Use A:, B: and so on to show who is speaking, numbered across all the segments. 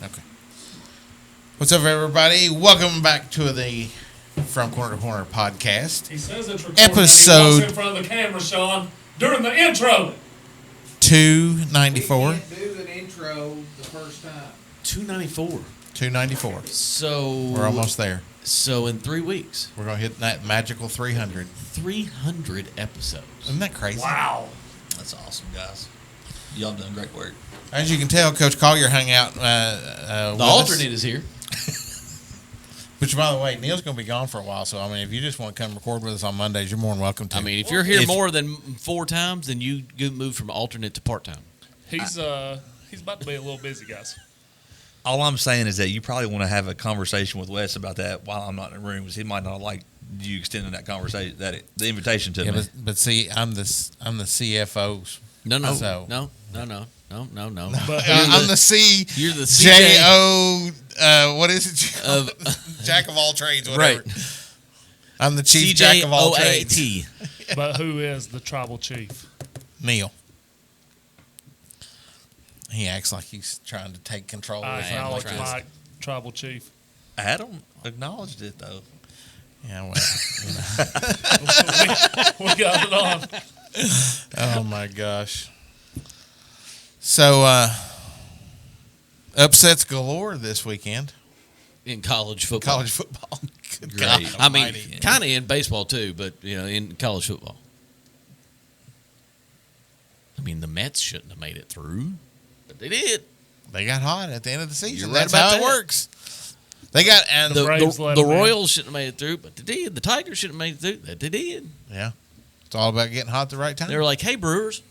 A: Okay. What's up, everybody? Welcome back to the From Corner to Corner podcast.
B: He says it's recording.
A: Episode.
B: He walks in front of the camera, Sean, during the intro.
A: 294.
C: We can't do an intro the first time.
D: 294.
A: 294.
D: So
A: We're almost there.
D: So in 3 weeks,
A: We're going to hit that magical 300.
D: 300 episodes.
A: Isn't that crazy?
B: Wow.
E: That's awesome, guys. Y'all done great work.
A: As you can tell, Coach Collier hung out
D: The
A: with
D: alternate
A: us.
D: is here.
A: Which, by the way, Neil's going to be gone for a while. So, I mean, if you just want to come record with us on Mondays, you're more than welcome to.
D: I mean, if you're here more than 4 times, then you get moved from alternate to part-time.
B: He's about to be a little busy, guys.
E: All I'm saying is that you probably want to have a conversation with Wes about that while I'm not in the room, because he might not like you extending that conversation, the invitation to me.
A: But see, I'm the CFO.
D: No.
A: So.
D: No.
B: But
A: I'm the C.
D: You're the
A: J-O, what is it? Jack of all trades, whatever.
D: Right.
A: I'm the chief jack of all trades.
D: CJOAT.
B: but who is the tribal chief?
A: Neil. He acts like he's trying to take control
B: I
A: of the
B: acknowledge
A: family.
B: my tribal chief.
E: Adam acknowledged it, though.
A: Yeah, well,
B: We got it on.
A: oh my gosh. So, upsets galore this weekend.
D: In college football.
A: College football. Good
D: Great.
A: God
D: I mean,
A: almighty.
D: kind of in baseball too, but in college football. I mean, the Mets shouldn't have made it through, but they did.
A: They got hot at the end of the season.
D: You're right
A: That's
D: about
A: how it
D: that.
A: works. They got and
D: The,
B: Braves
D: the,
B: let
D: the
B: them in.
D: Royals shouldn't have made it through, but they did. The Tigers shouldn't have made it through, but they did.
A: yeah, it's all about getting hot at the right time.
D: They were like, "Hey, Brewers."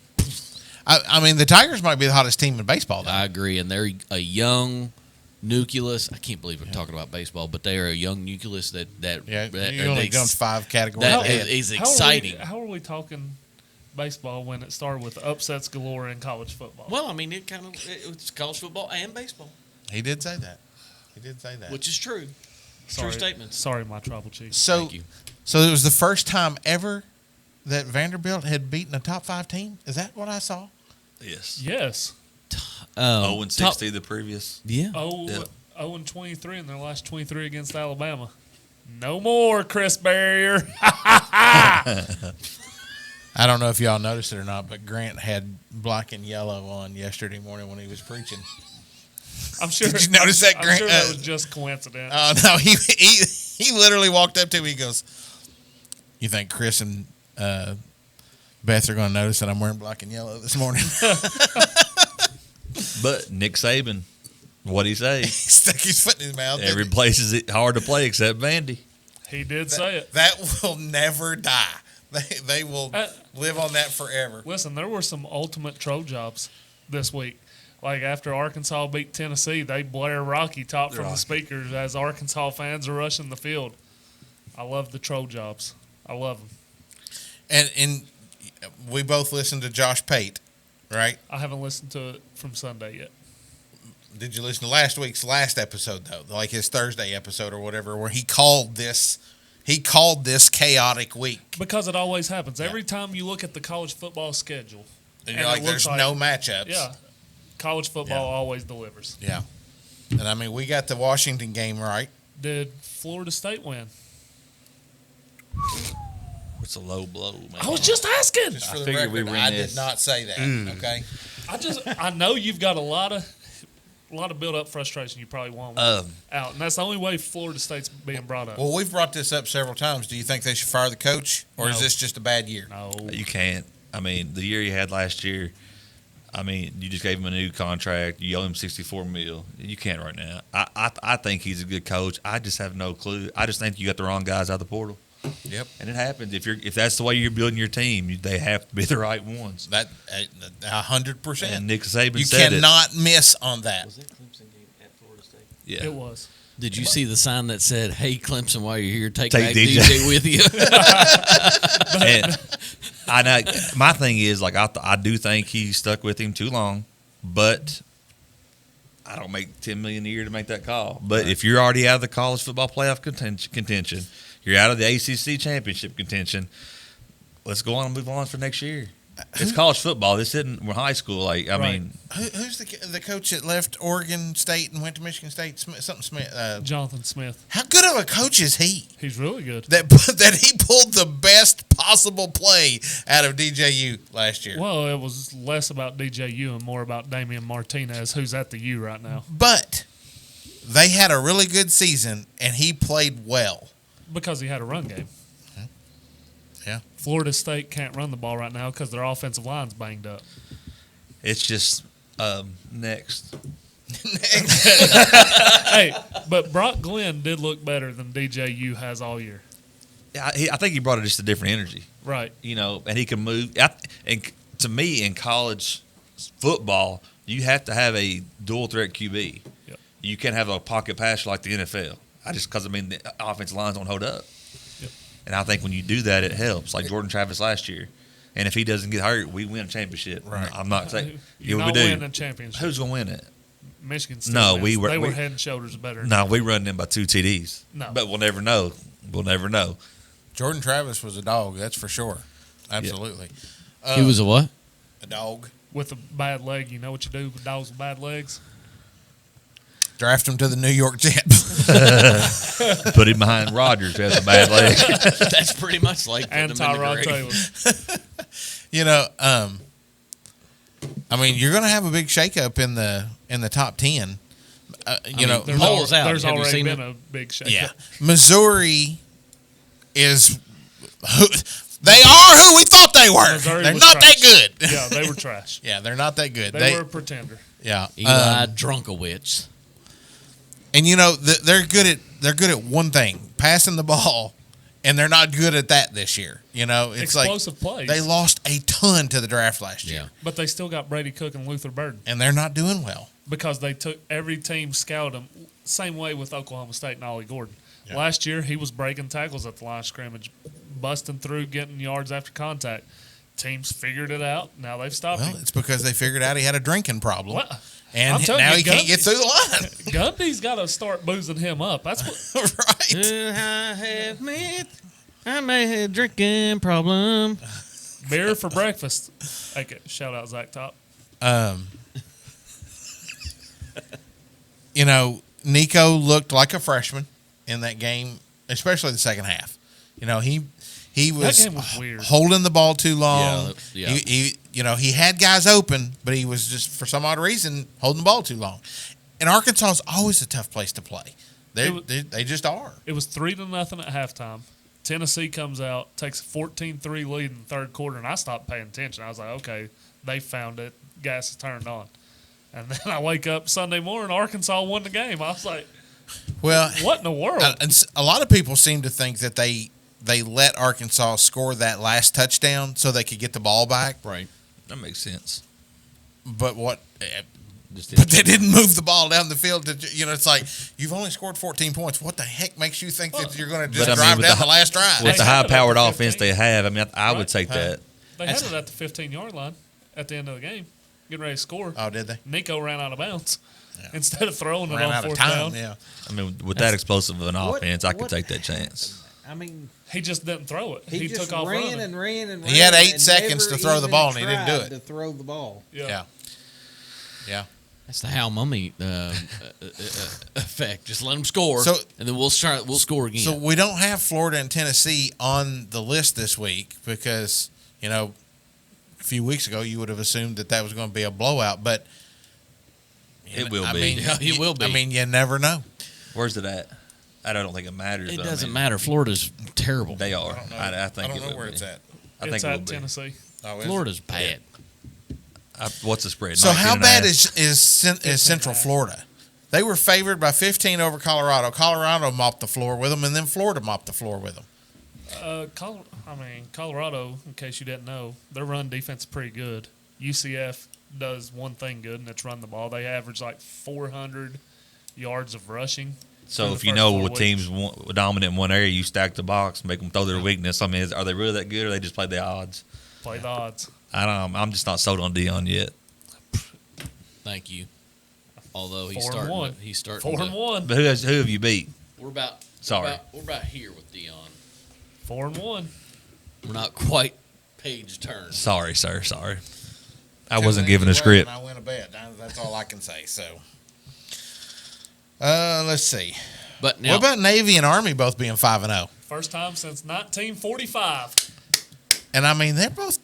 A: I mean, the Tigers might be the hottest team in baseball, though.
D: I agree, and they're a young nucleus. I can't believe we're talking about baseball, but they are a young nucleus that
A: Yeah,
D: that,
A: you only
D: that-
A: jumped 5 categories
D: that
A: ahead.
D: is exciting.
B: How are we talking baseball when it started with upsets galore in college football?
D: Well, I mean, it's college football and baseball,
A: He did say that.
D: which is true.
B: sorry,
D: True statements.
B: Sorry, my tribal chief.
A: So,
D: Thank you.
A: so it was the first time ever that Vanderbilt had beaten a top 5 team. Is that what I saw?
E: Yes.
B: Yes.
E: 0-60 the previous.
D: Yeah.
B: Oh,
E: Yeah.
B: 0-23 in their last 23 against Alabama. No more, Chris Barrier.
A: I don't know if y'all noticed it or not, but Grant had black and yellow on yesterday morning when he was preaching.
B: I'm sure.
A: Did you notice that,
B: I'm
A: Grant?
B: sure that was just coincidence.
A: Oh no, he literally walked up to me. He goes, "You think Chris and Beth are going to notice that I'm wearing black and yellow this morning?"
E: But Nick Saban, what'd he say?
A: He stuck his foot in his mouth.
E: Every place is hard to play except Vandy.
B: He did say it.
A: That will never die. They will live on that forever.
B: Listen, there were some ultimate troll jobs this week. Like after Arkansas beat Tennessee, they blare Rocky Top from the speakers as Arkansas fans are rushing the field. I love the troll jobs. I love them.
A: And we both listened to Josh Pate, right?
B: I haven't listened to it from Sunday yet.
A: Did you listen to last week's last episode though, like his Thursday episode or whatever, where he called this chaotic week?
B: Because it always happens. Every time you look at the college football schedule,
A: And you're
B: it
A: like,
B: looks
A: there's no matchups.
B: Yeah, college football
A: Yeah.
B: always delivers.
A: Yeah. And I mean, we got the Washington game right.
B: Did Florida State win?
E: It's a low blow, man.
B: I was just asking.
A: Just for
E: I
A: the
E: figured
A: record,
E: we were in
A: I
E: this.
A: did not say that. Okay.
B: I know you've got a lot of built up frustration. You probably want out, and that's the only way Florida State's being brought up.
A: Well, we've brought this up several times. Do you think they should fire the coach, or is
B: No.
A: this just a bad year?
B: No,
E: You can't. I mean, the year you had last year, I mean, you just gave him a new contract. You owe him $64 million. You can't right now. I think he's a good coach. I just have no clue. I just think you got the wrong guys out the portal.
A: Yep.
E: And it happens. If that's the way you're building your team, they have to be the right ones.
A: That 100%.
E: And Nick Saban
A: You
E: said
A: cannot miss on that.
D: Was that Clemson game at Florida State?
E: Yeah.
B: it was.
D: Did you see the sign that said, "Hey Clemson, while you're here, take
E: Take
D: back
E: DJ.
D: DJ with you"?
E: And I know my thing is like I do think he stuck with him too long, but I don't make $10 million a year to make that call. But if you're already out of the college football playoff contention, you're out of the ACC championship contention. Let's go on and move on for next year. It's college football. This isn't high school. Like I
B: Right.
E: mean,
A: Who's the coach that left Oregon State and went to Michigan State? Smith.
B: Jonathan Smith.
A: How good of a coach is he?
B: He's really good.
A: That he pulled the best possible play out of DJU last year.
B: Well, it was less about DJU and more about Damian Martinez, who's at the U right now.
A: But they had a really good season, and he played well.
B: Because he had a run game.
A: Yeah.
B: Florida State can't run the ball right now because their offensive line's banged up.
E: it's just next.
B: Hey, but Brock Glenn did look better than DJU has all year.
E: I think he brought just a different energy.
B: Right.
E: You know, and he can move. And to me, in college football, you have to have a dual threat QB.
B: Yep.
E: You can't have a pocket passer like the NFL. Because the offensive lines don't hold up.
B: Yep.
E: And I think when you do that, it helps. Like Jordan Travis last year. And if he doesn't get hurt, we win a championship.
A: Right.
E: I'm not saying
B: You're
E: we
B: not
E: do.
B: winning a championship.
E: Who's gonna win it?
B: Michigan State.
E: No,
B: wins.
E: they
B: were head and shoulders better.
E: No, we run them by 2 TDs.
B: No.
E: But we'll never know. We'll never know.
A: Jordan Travis was a dog, that's for sure. Absolutely.
D: He was a what?
A: A dog.
B: With a bad leg, you know what you do with dogs with bad legs?
A: Draft him to the New York Jets.
E: Put him behind Rodgers who has a bad leg.
D: That's pretty much like
B: And
D: putting him in the
B: Tyrod
D: grave.
B: Taylor.
A: You know, I mean, you're going to have a big shakeup in the top 10. You know,
B: There's,
D: Polls out.
B: there's
D: Have you
B: already
D: seen
B: been
D: it?
B: a big shakeup.
A: yeah, Missouri is they are who we thought they were.
B: Missouri
A: They're
B: was
A: not that
B: trash.
A: good.
B: Yeah, they were trash.
A: Yeah, they're not that good.
B: They were a pretender.
A: yeah.
D: Eli Drunkowitz.
A: And you know they're good at one thing, passing the ball, and they're not good at that this year. You know, it's
B: Explosive
A: like
B: plays.
A: they lost a ton to the draft last year,
D: Yeah.
B: But they still got Brady Cook and Luther Burden
A: and they're not doing well.
B: because they took every team scouted them. Same way with Oklahoma State and Ollie Gordon.
A: Yeah.
B: Last year, he was breaking tackles at the line of scrimmage, busting through, getting yards after contact. Teams figured it out. Now they've stopped
A: Well,
B: him.
A: it's because they figured out he had a drinking problem,
B: Well, I'm
A: and
B: telling
A: now
B: you,
A: he can't get through the
B: Gundy's got to start boozing him up. That's what.
A: line. Right?
D: I have met. I may have a drinking problem.
B: Beer for breakfast. Okay, shout out Zach Top.
A: You know, Nico looked like a freshman in that game, especially the second half. You know, he was,
B: game was weird.
A: holding the ball too long.
D: Yeah.
A: He had guys open, but he was just for some odd reason holding the ball too long. And Arkansas is always a tough place to play. They just are.
B: It was 3-0 at halftime. Tennessee comes out, takes a 14-3 lead in the third quarter, and I stopped paying attention. I was like, okay, they found it. Gas is turned on. And then I wake up Sunday morning, Arkansas won the game. I was like,
A: Well,
B: what in the world?
A: and a lot of people seem to think that they let Arkansas score that last touchdown so they could get the ball back.
D: Right.
E: That makes sense.
A: But what?
E: Just
A: But they didn't move the ball down the field. It's like you've only scored 14 points. What the heck makes you think that you're going to just
E: But, I mean,
A: drive
E: with
A: down
E: the-
A: the last drive?
E: with the
B: They had it at
E: high-powered
B: the
E: offense
B: 15.
E: they have, I mean, I would
B: Right.
E: take that.
B: They had it at the 15-yard line at the end of the game, getting ready to score.
A: Oh, did they?
B: Nico ran out of bounds. Instead of throwing it
A: Ran
B: on
A: out of
B: fourth
A: time.
B: down,
A: Yeah.
E: I mean, with that explosive of an
F: What-
E: offense, I could
F: what-
E: take that chance.
F: I mean,
B: he just didn't throw it. He
F: just
B: took off
F: ran
B: running.
F: and ran and ran.
A: He had 8
F: and
A: seconds
F: never
A: to throw the
F: even
A: ball, and he didn't do
F: tried
A: it.
F: To throw the ball.
A: Yeah. Yeah.
D: That's the Hal Mummy effect. Just let them score,
A: So-
D: and then we'll score again.
A: So we don't have Florida and Tennessee on the list this week because, a few weeks ago you would have assumed that was going to be a blowout, but
E: It will
A: I
E: be.
A: mean,
D: Yeah, it will be.
A: I mean, you never know.
E: Where's it at? I don't think it matters.
D: it
E: but I
D: doesn't
E: mean,
D: matter. Florida's terrible.
E: They are. I think
A: I
E: it
A: don't know
E: will
A: where
E: be.
A: it's at.
E: I think
B: It's
E: it will
B: at
E: be.
B: Tennessee.
A: Oh, is it?
D: Florida's bad.
E: What's the spread?
A: So how
E: 19 and a
A: bad
E: half?
A: is Central Florida? They were favored by 15 over Colorado. Colorado mopped the floor with them, and then Florida mopped the floor with them.
B: Colorado, in case you didn't know, their run defense is pretty good. UCF does one thing good, and it's run the ball. They average like 400 yards of rushing.
E: So
B: through
E: if
B: the
E: you
B: first
E: know
B: 4
E: what
B: weeks.
E: teams dominant in one area, you stack the box, make them throw their weakness. I mean, are they really that good, or they just play the odds?
B: Play the odds.
E: I don't. I'm just not sold on Dion yet.
D: Thank you. Although he's
B: 4-1.
D: starting.
B: 4-1.
E: But who have you beat?
D: We're about.
E: Sorry.
D: We're about here with Dion.
B: 4-1.
D: We're not quite page turn.
E: Sorry, sir. Sorry. I wasn't given a script.
A: I win a bet. That's all I can say. So, let's see.
D: But now,
A: What about Navy and Army both being 5-0?
B: First time since 1945.
A: And I mean, they're both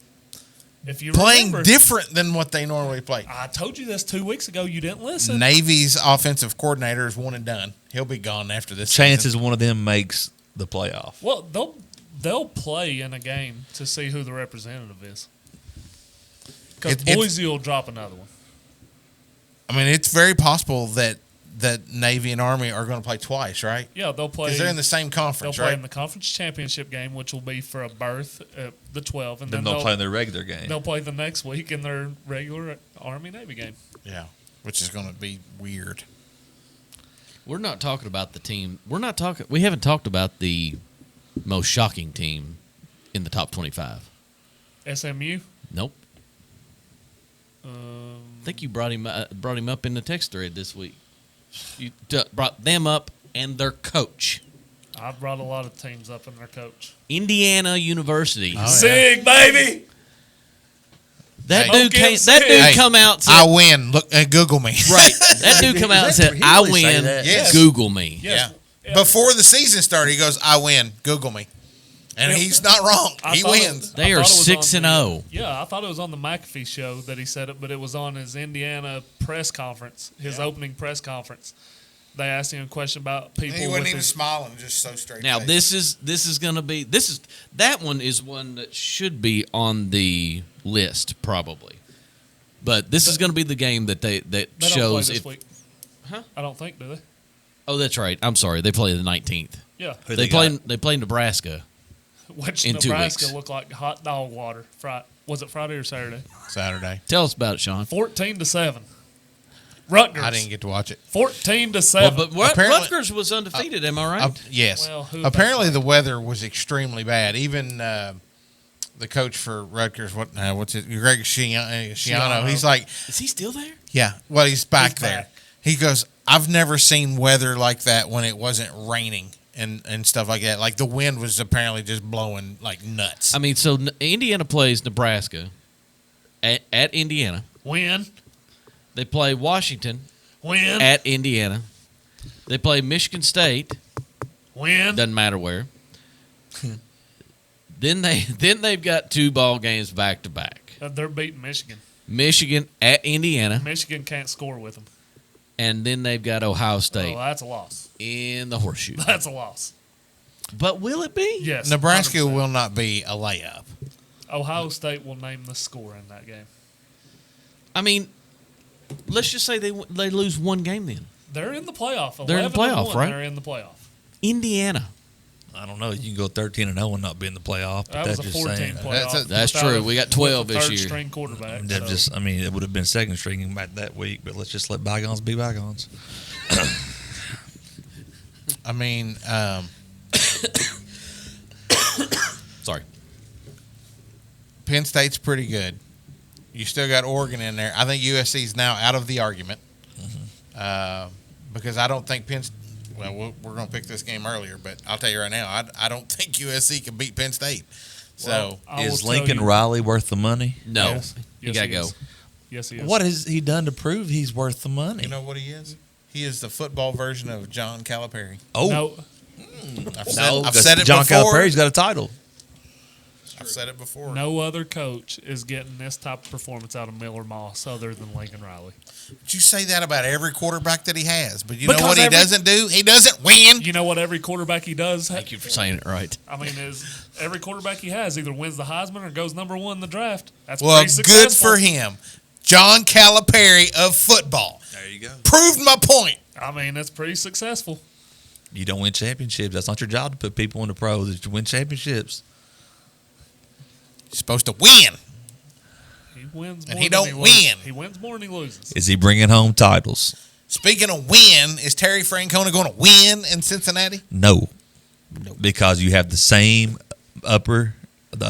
B: If you
A: playing
B: remember,
A: different than what they normally play.
B: I told you this 2 weeks ago. You didn't listen.
A: Navy's offensive coordinator is one and done. He'll be gone after this
E: Chances
A: season.
E: one of them makes the playoff.
B: Well, they'll play in a game to see who the representative is. Because Boise will drop another one.
A: I mean, it's very possible that Navy and Army are going to play twice, right?
B: Yeah, they'll play.
A: Because they're in the same
B: They'll
A: conference,
B: play
A: right?
B: in the conference championship game, which will be for a berth at the 12, and
E: Then they'll play their regular game.
B: They'll play the next week in their regular Army-Navy game.
A: Yeah, which is going to be weird.
D: we're not talking about the team. We haven't talked about the most shocking team in the top 25.
B: SMU.
D: Nope. I think you brought him up in the text thread this week. You brought them up and their coach.
B: I brought a lot of teams up in their coach.
D: Indiana University.
A: Oh, yeah.
B: Sig, baby.
D: That
A: Hey.
D: dude
B: Okay,
D: came. That
B: Sig.
D: dude
A: Hey,
D: come out. And said,
A: I win. Look, Google me.
D: right. That dude come out and said,
E: He
D: "I
E: really say
D: win.
E: that?
A: Yes.
D: Google me."
B: Yes.
A: Yeah. Before the season started, he goes, "I win. Google me," and he's not wrong.
B: I
A: He
B: thought it-
A: wins.
D: They
B: I
D: are
B: thought it was
D: 6-0.
B: Yeah, I thought it was on the McAfee show that he said it, but it was on his Indiana press conference, his opening press conference. They asked him a question about people.
A: He
B: with
A: wasn't even
B: his,
A: smiling, just so straight.
D: Now
A: faced.
D: this is going to be that one is one that should be on the list probably, but this is going to be the game that
B: they don't play
D: shows
B: this
D: if.
B: week.
D: Huh?
B: I don't think, do they?
D: Oh, that's right. I'm sorry. They play the 19th.
B: Yeah.
E: Who
D: They
E: got?
D: play Nebraska.
B: Which
D: In 2
B: Nebraska
D: weeks.
B: looked like hot dog water. Was it Friday or Saturday?
A: Saturday.
D: Tell us about it, Sean.
B: 14-7. Rutgers.
A: I didn't get to watch it.
B: 14-7.
D: Well, but
A: Apparently-
D: Rutgers was undefeated. Am I right?
A: Yes.
B: Well, who
A: Apparently, the weather was extremely bad. Even the coach for Rutgers, what's it? Greg Schiano. He's like,
D: Is he still there?
A: yeah. Well, he's back
B: He's
A: there.
B: back.
A: He goes, I've never seen weather like that when it wasn't raining and stuff like that. Like the wind was apparently just blowing like nuts.
D: I mean, so Indiana plays Nebraska at Indiana.
B: Win.
D: They play Washington
B: Win.
D: at Indiana. They play Michigan State.
B: Win.
D: Doesn't matter where. then they've got 2 ball games back to back.
B: They're beating Michigan.
D: Michigan at Indiana,
B: Michigan can't score with them.
D: and then they've got Ohio State
B: Oh, that's a loss.
D: in the horseshoe.
B: That's a loss.
D: But will it be?
B: Yes.
A: Nebraska
B: 100%.
A: will not be a layup.
B: Ohio State will name the score in that game.
D: I mean, let's just say they lose one game then.
B: They're in the playoff.
D: They're in the
B: 11-1,
D: playoff, right?
B: They're in the playoff.
D: Indiana.
E: I don't know. You can go 13-0 and not be in the playoff. But
B: That was
E: that's
B: a
E: just
B: 14
E: saying.
B: playoff.
D: That's
B: without
D: true.
B: a-
D: We got
B: with
D: 12
B: a
D: this
B: third
D: year.
B: string quarterback.
E: That
B: so.
E: just, I mean, it would have been second string back that week, but let's just let bygones be bygones.
A: I mean,
D: Sorry.
A: Penn State's pretty good. You still got Oregon in there. I think USC is now out of the argument because I don't think Well, we're going to pick this game earlier, but I'll tell you right now, I don't think USC can beat Penn State. So
B: Well, I will
E: Is
B: tell
E: Lincoln
B: you-
E: Riley worth the money?
D: No.
B: Yes.
D: You
B: Yes,
D: got to
B: he
D: go.
B: is. Yes, he is.
E: What has he done to prove he's worth the money?
A: you know what he is? He is the football version of John Calipari.
E: oh,
B: No,
A: I've
E: no,
A: said it
E: John
A: before.
E: Calipari's got a title.
A: I've said it before.
B: no other coach is getting this type of performance out of Miller Moss other than Lincoln Riley.
A: But you say that about every quarterback that he has, but you
B: Because
A: know what he
B: every-
A: doesn't do? He doesn't win.
B: You know what every quarterback he does?
D: Thank you for saying it right.
B: I mean, is every quarterback he has either wins the Heisman or goes number 1 in the draft. That's
A: Well,
B: pretty
A: good
B: successful.
A: for him. John Calipari of football.
E: There you go.
A: Proved my point.
B: I mean, that's pretty successful.
E: You don't win championships. That's not your job to put people in the pros. It's to win championships.
A: You're supposed to win.
B: He wins more
A: And he
B: than
A: don't
B: loses.
A: win.
B: He wins more than he loses.
E: Is he bringing home titles?
A: Speaking of win, is Terry Francona going to win in Cincinnati?
E: No. Because you have the same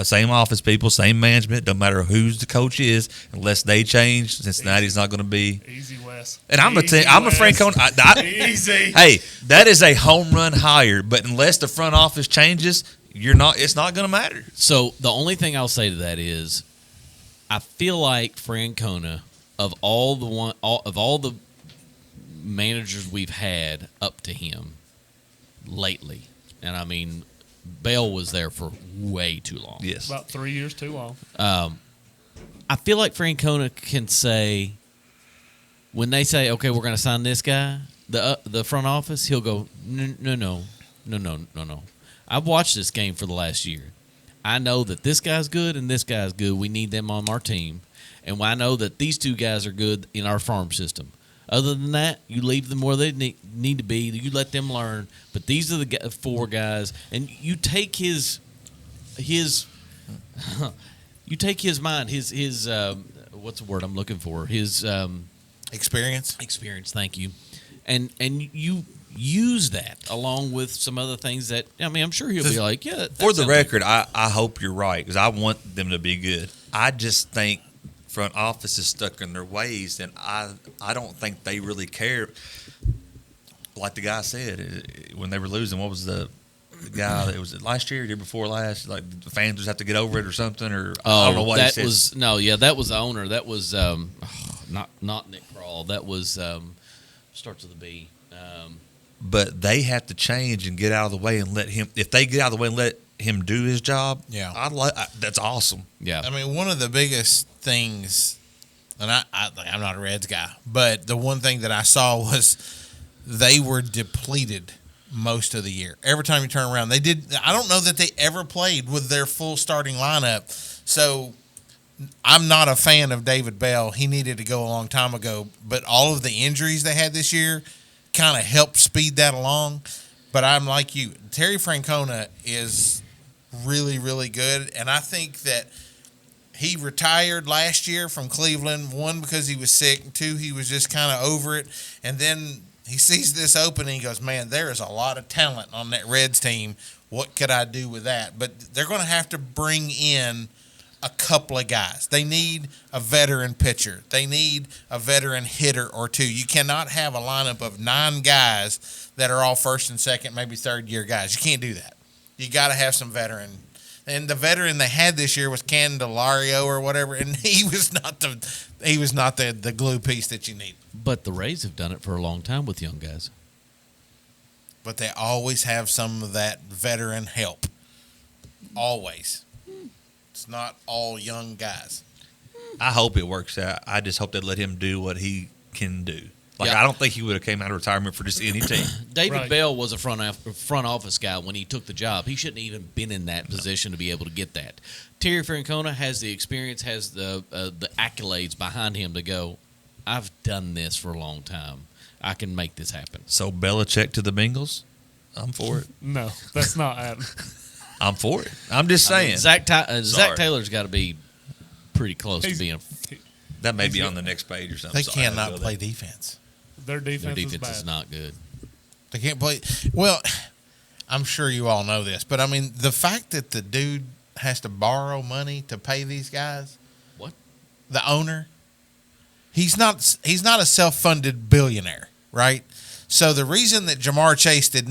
E: same office people, same management. No matter who's the coach is, unless they change, Cincinnati's not going to be.
B: Easy, Wes.
E: And I'm a
B: Easy, Wes.
E: Francona.
B: Easy.
E: Hey, that is a home run hire. But unless the front office changes, It's not going to matter.
D: So the only thing I'll say to that is, I feel like Francona, of all the managers we've had up to him lately, and I mean, Bell was there for way too long.
E: Yes.
B: About 3 years too long.
D: I feel like Francona can say, when they say, okay, we're going to sign this guy, the front office, he'll go, no. I've watched this game for the last year. I know that this guy's good and this guy's good. We need them on our team. And I know that these two guys are good in our farm system. Other than that, you leave them where they need to be. You let them learn. But these are the 4 guys. And you take his you take his mind, his what's the word I'm looking for? His
A: Experience.
D: Thank you. And you use that along with some other things that, I mean, I'm sure he'll be like, yeah.
E: For the record, I hope you're right because I want them to be good. I just think front office is stuck in their ways, and I don't think they really care. Like the guy said, when they were losing, what was the guy that was it last year, year before last? Like the fans just have to get over it or something, or I don't know what he said.
D: That was the owner. That was not Nick Kroll. That was starts with a B.
E: But they have to change and get out of the way and let him. If they get out of the way and let him do his job, that's awesome.
D: Yeah,
A: I mean, one of the biggest things, and I'm not a Reds guy, but the one thing that I saw was they were depleted most of the year. Every time you turn around, they did. I don't know that they ever played with their full starting lineup. So I'm not a fan of David Bell. He needed to go a long time ago. But all of the injuries they had this year kind of helped speed that along. But I'm like you. Terry Francona is really, really good. And I think that he retired last year from Cleveland, 1, because he was sick, and 2, he was just kind of over it. And then he sees this opening. He goes, man, there is a lot of talent on that Reds team. What could I do with that? But they're going to have to bring in a couple of guys. They need a veteran pitcher. They need a veteran hitter or 2. You cannot have a lineup of 9 guys that are all first and second, maybe third-year guys. You can't do that. You got to have some veteran. And the veteran they had this year was Candelario or whatever, and he was not the glue piece that you need.
D: but the Rays have done it for a long time with young guys.
A: But they always have some of that veteran help. Always. It's not all young guys.
E: I hope it works out. I just hope they let him do what he can do. Like,
D: Yeah.
E: I don't think he would have came out of retirement for just any team.
D: David
B: Right.
D: Bell was a front office guy when he took the job. He shouldn't have even been in that position to be able to get that. Terry Francona has the experience, has the accolades behind him to go, I've done this for a long time. I can make this happen.
E: So Belichick to the Bengals, I'm for it.
B: No, that's not happening.
E: I'm for it. I'm just saying.
D: Zach Taylor's got to be pretty close to being.
E: That may be on the next page or something.
A: They
E: So I
A: cannot
E: know
A: play
E: that.
A: defense.
B: Their
D: Their
B: defense,
D: defense
B: is
D: is
B: bad.
D: not good.
A: They can't play. Well, I'm sure you all know this, but I mean, the fact that the dude has to borrow money to pay these guys.
D: What?
A: The owner. He's not a self-funded billionaire, right? So the reason that Jamar Chase did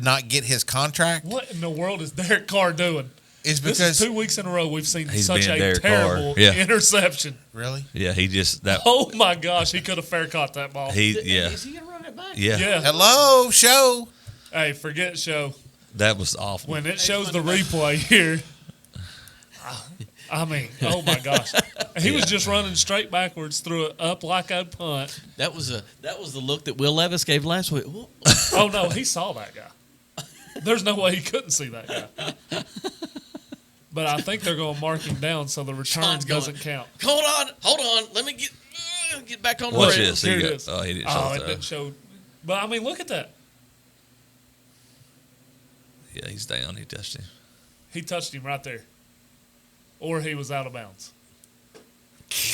A: not get his contract
B: What in the world is Derek Carr doing?
A: is
B: This
A: because
B: is 2 weeks in a row we've seen
E: He's
B: such
E: being
B: a
E: Derek Carr.
B: terrible
E: Yeah.
B: interception.
A: really.
E: Yeah, he just that.
B: Oh my gosh, he could have fair caught that ball.
E: Yeah,
D: Is he gonna run it back?
E: yeah,
B: Yeah.
A: Hello, show.
B: Hey, forget show.
E: that was awful.
B: When it shows the replay here, I mean, oh my gosh, he was just running straight backwards, threw it up like a punt.
D: That was the look that Will Levis gave last week. Whoa.
B: Oh no, he saw that guy. There's no way he couldn't see that guy. But I think they're going to mark him down so the return
D: Sean's going,
B: doesn't count.
D: Hold on. Let me get back on the
E: Watch
D: rail.
E: this.
B: Here
E: He
B: it
E: got-
B: is.
E: oh, he didn't
B: Oh,
E: show
B: it
E: it.
B: didn't show. But I mean, look at that.
E: Yeah, he's down. He touched him.
B: He touched him right there, or he was out of bounds.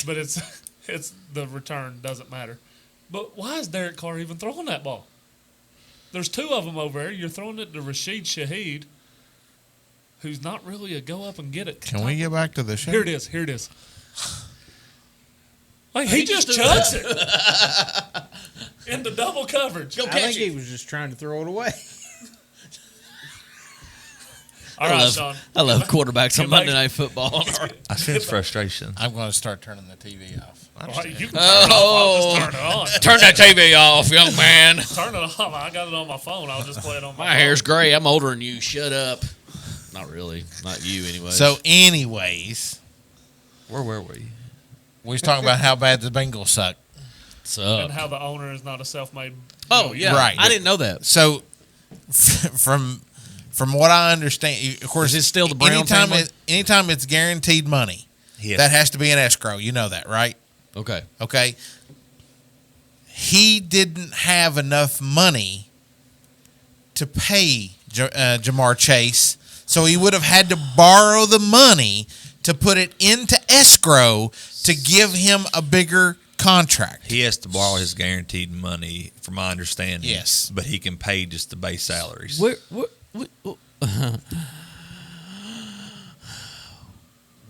B: But it's the return doesn't matter. But why is Derek Carr even throwing that ball? There's 2 of them over there. You're throwing it to Rashid Shaheed, who's not really a go up and get it.
A: Can we get back to the show?
B: Here it is. Like, he just chucks it into double coverage.
D: Go
F: I
D: catch
F: think
D: it.
F: he was just trying to throw it away.
B: All right, Sean.
D: I love quarterbacks on
B: Get
D: Monday
B: back-
D: Night Football.
E: I sense frustration.
A: I'm going to start turning the TV off.
B: All right, you can turn it off. I'll just turn it on.
D: Turn that TV off, young man.
B: Turn it off. I got it on my phone. I'll just play it on my
D: My
B: phone.
D: hair's gray. I'm older than you. Shut up. Not really. Not you, anyway.
A: So, anyways,
E: Where were we?
A: we was talking about how bad the Bengals suck.
B: And how the owner is not a self-made.
D: Oh, yeah.
A: Right.
D: I didn't know that.
A: So, from what I understand, of course,
D: Is it still the Brown family?
A: Anytime it's guaranteed money,
E: Yes.
A: that has to be an escrow. You know that, right?
D: Okay.
A: Okay. He didn't have enough money to pay Jamar Chase, so he would have had to borrow the money to put it into escrow to give him a bigger contract.
E: He has to borrow his guaranteed money, from my understanding.
A: Yes.
E: But he can pay just the base salaries.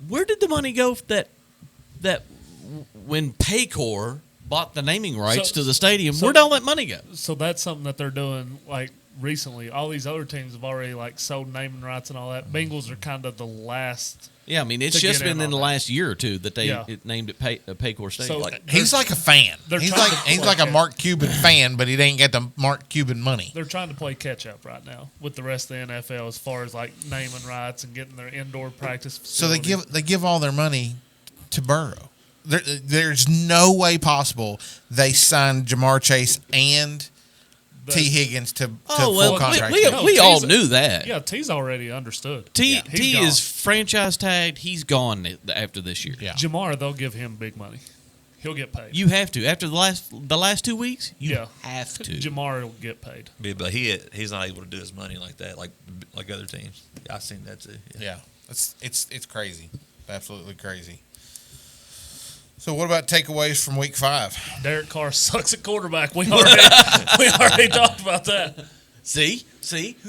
D: Where did the money go that when Paycor bought the naming rights to the stadium? Where'd all that money go?
B: So that's something that they're doing like recently. All these other teams have already like sold naming rights and all that. Bengals are kind of the last.
D: Yeah, I mean, it's
B: To
D: just
B: get in
D: been in
B: on
D: the
B: that.
D: last year or two that they
B: Yeah.
D: named it Paycor Stadium.
B: So
A: He's like a fan.
B: They're
A: He's
B: trying
A: like
B: to
A: he's
B: play
A: like a
B: catch.
A: Mark Cuban fan, but he ain't got the Mark Cuban money.
B: They're trying to play catch up right now with the rest of the NFL as far as like naming rights and getting their indoor practice.
A: So they
B: facility.
A: give all their money to Burrow. There's no way possible they signed Jamar Chase and T. Higgins to full contract.
D: we all knew that.
B: Yeah, T's already understood.
D: T
B: He's gone.
D: is franchise tagged. He's gone after this year.
A: Yeah.
B: Jamar, they'll give him big money. He'll get paid.
D: You have to after the last 2 weeks. You
B: Yeah.
D: have to.
B: Jamar will get paid.
E: But he's not able to do his money like that, like other teams. I've seen that too.
A: Yeah, it's crazy, absolutely crazy. So what about takeaways from Week 5?
B: Derek Carr sucks at quarterback. We already talked about that.
D: See,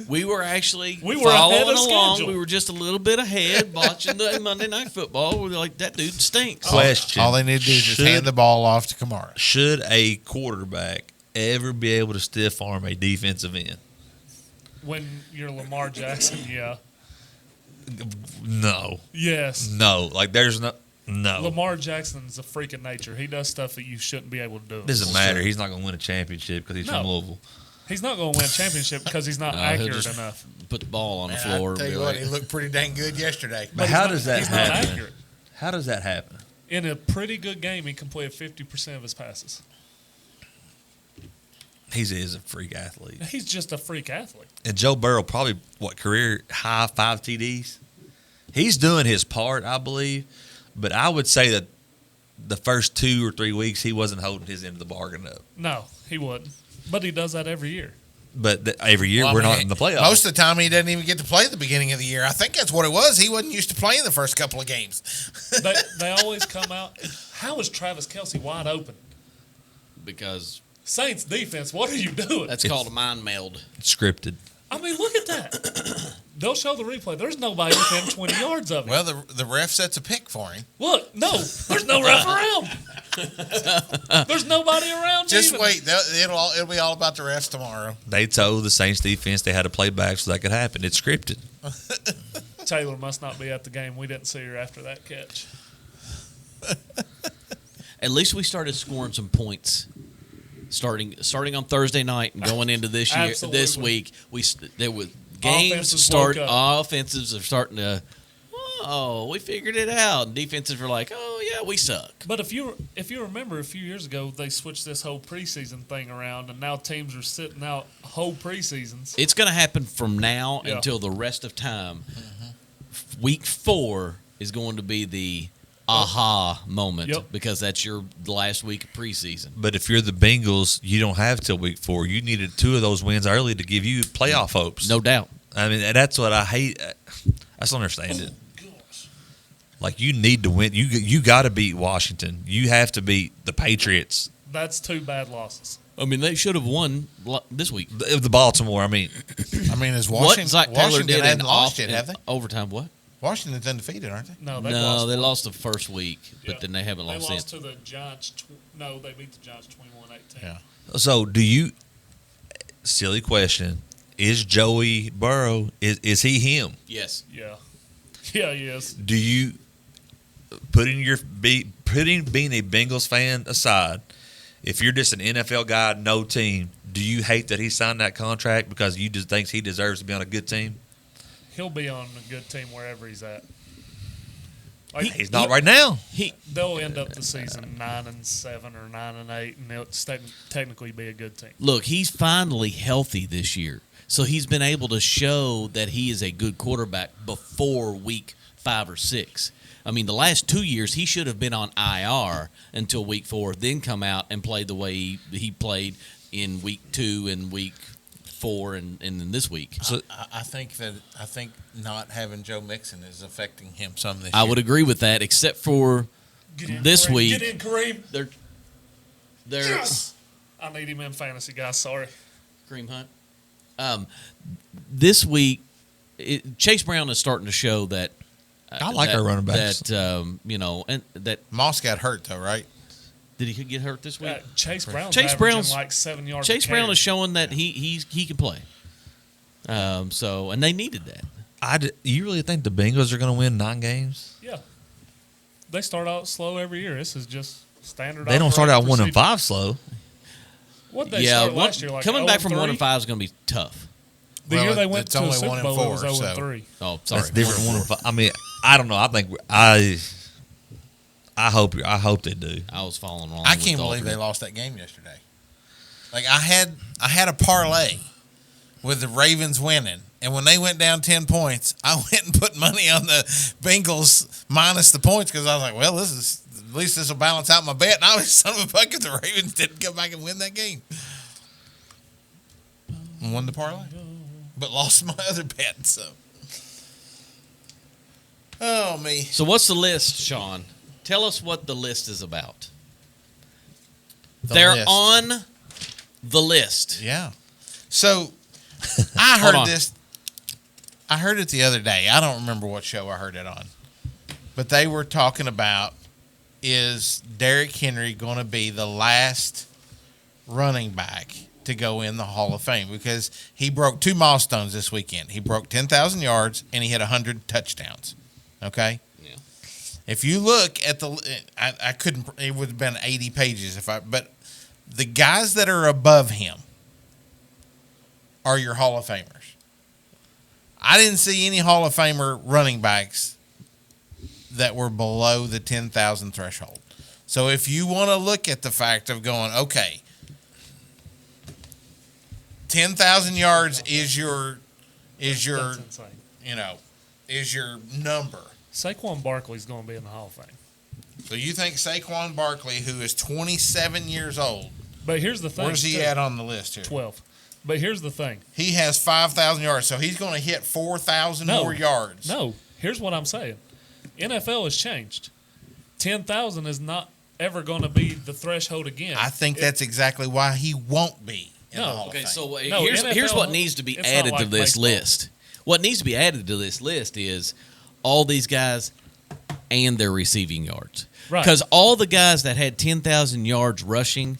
D: we were actually
B: We were ahead
D: following
B: of
D: along.
B: schedule.
D: We were just a little bit ahead watching the Monday Night Football. We were like, that dude stinks.
E: Question:
A: All they need to do is just hand the ball off to Kamara.
E: Should a quarterback ever be able to stiff arm a defensive end?
B: When you're Lamar Jackson, yeah.
E: No,
B: Yes.
E: no. Like there's no.
B: Lamar Jackson's a freak of nature. He does stuff that you shouldn't be able to do.
E: Doesn't matter. He's not going to win a championship because he's from
B: No.
E: Louisville.
B: He's not going to win a championship because he's not
D: He'll
B: accurate
D: just
B: enough.
D: Put the ball on the
A: Man,
D: floor.
A: I
D: and
A: tell
D: be
A: you
D: like,
A: what, he looked pretty dang good yesterday.
E: But
B: He's
E: how
B: not-
E: does that
B: he's not
E: happen?
B: accurate.
E: How does that happen?
B: In a pretty good game, he completed 50% of his passes.
E: He is a freak athlete.
B: He's just a freak athlete.
E: And Joe Burrow probably career high 5 TDs. He's doing his part, I believe. But I would say that the first 2 or 3 weeks he wasn't holding his end of the bargain up.
B: No, he wouldn't. But he does that every year.
E: But every year
A: Well, I
E: we're
A: mean,
E: not in the playoffs.
A: Most of the time, he doesn't even get to play at the beginning of the year. I think that's what it was. He wasn't used to playing the first couple of games.
B: They always come out. How is Travis Kelce wide open?
D: because
B: Saints defense, what are you doing?
D: that's called a mind meld.
E: It's scripted.
B: I mean, look at that. They'll show the replay. There's nobody within 20 yards of him.
A: Well, the ref sets a pick for him.
B: Look, no, there's no ref around. There's nobody around.
A: Just
B: even.
A: wait. It'll be all about the refs tomorrow.
E: They told the Saints defense they had to play back so that could happen. It's scripted.
B: Taylor must not be at the game. We didn't see her after that catch.
D: At least we started scoring some points. Starting on Thursday night and going into this year,
B: Absolutely.
D: this week, there was games
B: Offenses
D: start.
B: woke up.
D: Offenses are starting to. Oh, we figured it out. And defenses were like, oh yeah, we suck.
B: But if you remember a few years ago, they switched this whole preseason thing around, and now teams are sitting out whole preseasons.
D: It's going to happen from now
B: Yeah.
D: until the rest of time. Week 4 is going to be the aha moment
B: Yep.
D: because that's your last week of preseason.
E: But if you're the Bengals, you don't have till week 4. You needed 2 of those wins early to give you playoff hopes.
D: No doubt.
E: I mean, that's what I hate. I just don't understand it. Like, you need to win. You got to beat Washington. You have to beat the Patriots.
B: That's 2 bad losses.
D: I mean, they should have won this week.
E: The Baltimore, I mean,
A: Is
D: What
A: Washington?
D: Zach Taylor
A: Washington
D: did
A: hadn't
D: in
A: lost yet, have they?
D: overtime. What?
A: Washington's undefeated, aren't they?
B: No, they
D: No,
B: lost.
D: they
B: one.
D: lost the first week, but
B: Yeah.
D: then they haven't
B: They
D: lost
B: lost
D: since.
B: to the Giants. They beat the Giants 21-18.
A: Yeah.
E: so do you – silly question. is Joey Burrow, is he him?
D: Yes.
B: Yeah. Yeah, he is.
E: Do you putting being a Bengals fan aside, if you're just an NFL guy, no team, do you hate that he signed that contract because you just thinks he deserves to be on a good team?
B: He'll be on a good team wherever he's at.
E: He's not right now.
B: They'll end up the season 9-7 or 9-8, and they'll technically be a good team.
D: Look, he's finally healthy this year. So he's been able to show that he is a good quarterback before week 5 or 6. I mean, the last 2 years, he should have been on IR until week 4, then come out and play the way he played in week 2 and week 4 and then this week.
A: So I think not having Joe Mixon is affecting him some this year.
D: I would agree with that, except for this
B: Kareem.
D: week.
B: Get in, Kareem.
D: They're
B: Yes! I need him in fantasy, guys. Sorry.
D: Kareem Hunt. This week, Chase Brown is starting to show that.
E: I like our running backs.
D: That and that
A: Moss got hurt though, right?
D: did he get hurt this week?
B: Chase Brown's
D: Chase
B: averaging
D: Brown's-
B: like 7 yards.
D: Chase
B: a
D: Brown
B: carry.
D: is showing that he can play. And they needed that.
E: You really think the Bengals are going to win 9 games?
B: Yeah. They start out slow every year. This is just standard.
E: They don't start out 1
B: operating
E: and 5 slow.
B: What they start last year, like
D: coming back from
B: 0-3?
D: 1 and 5 is going to be tough.
B: The
A: Well,
B: year they went
A: it's
B: to
A: only
B: the Super
A: 1 and
B: Bowl, it was
A: 4,
B: 0-3.
D: Oh, sorry.
E: That's different. 1 and 5. I mean, I don't know. I think I hope they do.
D: I was following wrong.
A: I
D: with
A: can't
D: the
A: believe they
D: alternate.
A: lost that game yesterday. Like I had a parlay with the Ravens winning, and when they went down 10 points, I went and put money on the Bengals minus the points because I was like, well, at least this will balance out my bet. And I was son of a bucket, the Ravens didn't come back and win that game. Won the parlay, but lost my other bet. So, oh me.
D: So what's the list, Sean? Tell us what the list is about. They're
A: list.
D: on the list.
A: Yeah. So I
D: Hold
A: heard
D: on.
A: this. I heard it the other day. I don't remember what show I heard it on. But they were talking about, is Derrick Henry going to be the last running back to go in the Hall of Fame? Because he broke 2 milestones this weekend. He broke 10,000 yards and he hit 100 touchdowns. Okay? If you look at I couldn't. It would have been 80 pages but the guys that are above him are your Hall of Famers. I didn't see any Hall of Famer running backs that were below the 10,000 threshold. So if you want to look at the fact of going, okay, 10,000 yards is your
B: That's insane.
A: is your number.
B: Saquon Barkley's going to be in the Hall of Fame.
A: So you think Saquon Barkley, who is 27 years old,
B: But here's the thing.
A: where's he at on the list here?
B: 12. But here's the thing.
A: He has 5,000 yards, so he's going to hit 4,000
B: No.
A: more yards.
B: No, here's what I'm saying. NFL has changed. 10,000 is not ever going to be the threshold again.
A: I think that's exactly why he won't be in the
B: No.
A: Hall
D: Okay,
A: of Fame.
D: so
B: No,
D: here's
B: NFL,
D: what needs to be
B: it's
D: added
B: not
D: to
B: like
D: this
B: baseball.
D: list. What needs to be added to this list is all these guys and their receiving yards.
B: Right.
D: Because all the guys that had 10,000 yards rushing,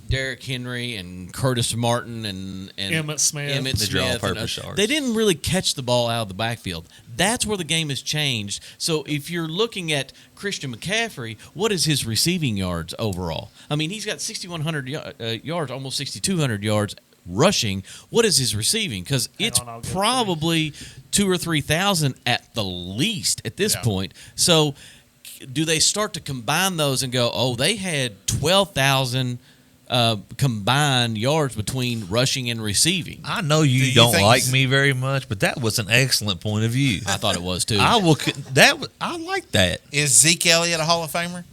D: Derrick Henry and Curtis Martin and
B: Emmitt Smith.
D: Emmitt
E: They draw
D: Smith,
E: purpose yards.
D: they didn't really catch the ball out of the backfield. That's where the game has changed. So if you're looking at Christian McCaffrey, what is his receiving yards overall? I mean, he's got 6,100 yards, almost 6,200 yards rushing. What is his receiving? Because it's
B: on, I'll get
D: probably 2,000 or 3,000 at the least at this
A: Yeah.
D: point. So do they start to combine those and go, oh, they had 12,000 combined yards between rushing and receiving?
E: I know
A: Do
E: you
A: you
E: don't
A: think
E: like
A: s-
E: me very much, but that was an excellent point of view.
D: I thought it was too.
E: I like that.
A: Is Zeke Elliott a Hall of Famer?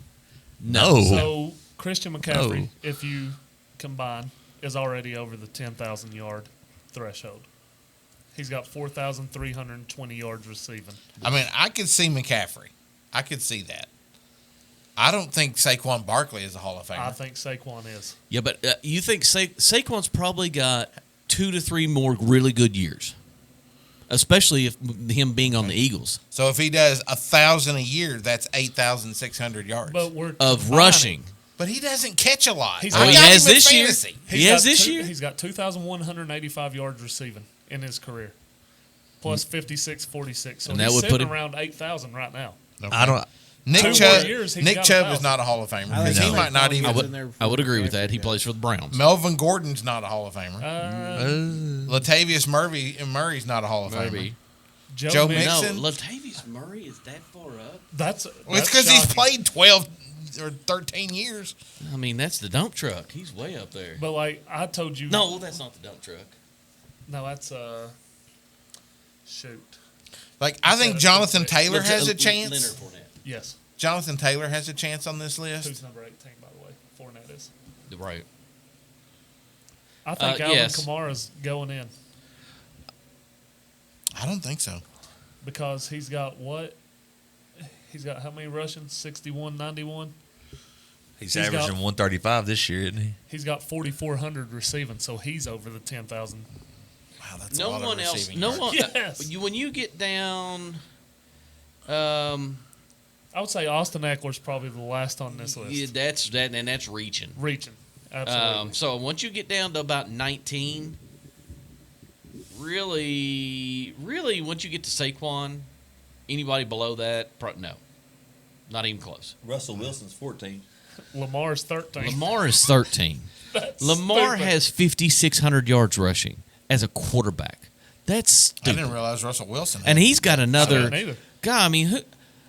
E: No.
B: So Christian McCaffrey,
E: No.
B: if you combine, is already over the 10,000 yard threshold. He's got 4,320 yards receiving.
A: I mean, I could see McCaffrey. I could see that. I don't think Saquon Barkley is a Hall of Famer.
B: I think Saquon is.
D: Yeah, but you think Saquon's probably got 2 to 3 more really good years, especially if him being on the Eagles
A: So if he does 1,000 a year, that's 8,600 yards.
B: But we're
D: of
B: combining.
D: rushing.
A: But he doesn't catch a lot.
B: He's
A: I
B: got-
A: got
B: he
D: has
A: him in
D: this year.
A: fantasy.
D: He has this
B: two-
D: year?
B: He's got 2,185 yards receiving in his career, plus 56-46. So
D: And that
B: he's
D: would
B: sitting
D: put him-
B: around 8,000 right now.
E: I don't.
A: Nick
B: 2 more
A: Chubb.
B: years, he's
A: Nick
B: got
A: Chubb
B: 1,000.
A: is not a Hall of Famer
F: I
A: because
F: think
A: he might not
F: Saquon
A: even.
F: gets in there
D: I would agree with
F: for
D: that. He
F: yeah.
D: plays for the Browns.
A: Melvin Gordon's not a Hall of Famer.
B: Uh,
A: Latavius Murray's not a Hall of Famer.
D: Maybe.
A: Joe
B: Mixon.
D: No,
A: Mixon?
D: Latavius Murray is that far up?
B: That's
A: Well, it's because he's played 12 or 13 years.
D: I mean, that's the dump truck. He's way up there.
B: But like I told you,
D: No, that's not the dump truck.
B: no, that's shoot,
A: Like, I think
B: that's
A: Jonathan
B: perfect.
A: Taylor has a
D: Leonard
A: chance.
D: Fournette.
B: yes.
A: Jonathan Taylor has a chance on this list.
B: Who's number 18, by the way? Fournette is.
D: Right.
B: I think Alvin
D: yes.
B: Kamara's going in
A: I don't think so.
B: because he's got what? He's got how many rushing? 61, 91.
E: He's
B: He's got-
E: averaging 135 this year, isn't he?
B: He's got 4,400 receiving, so he's over the 10,000.
A: Wow, that's
D: No
A: a lot
D: one
A: of
D: else.
A: receiving
D: No
A: yards.
D: one.
B: Yes.
D: When you get down,
B: I would say Austin Eckler's probably the last on this list.
D: yeah, that's reaching.
B: Reaching, absolutely.
D: So once you get down to about 19, really, once you get to Saquon, anybody below that, no, not even close.
E: Russell Wilson's 14.
B: Lamar's 13.
D: Lamar is 13.
B: That's
D: Lamar
B: stupid.
D: has 5,600 yards rushing as a quarterback. That's
A: I
D: stupid.
A: didn't realize Russell Wilson had
D: And he's got
B: I
D: another
B: didn't either.
D: guy.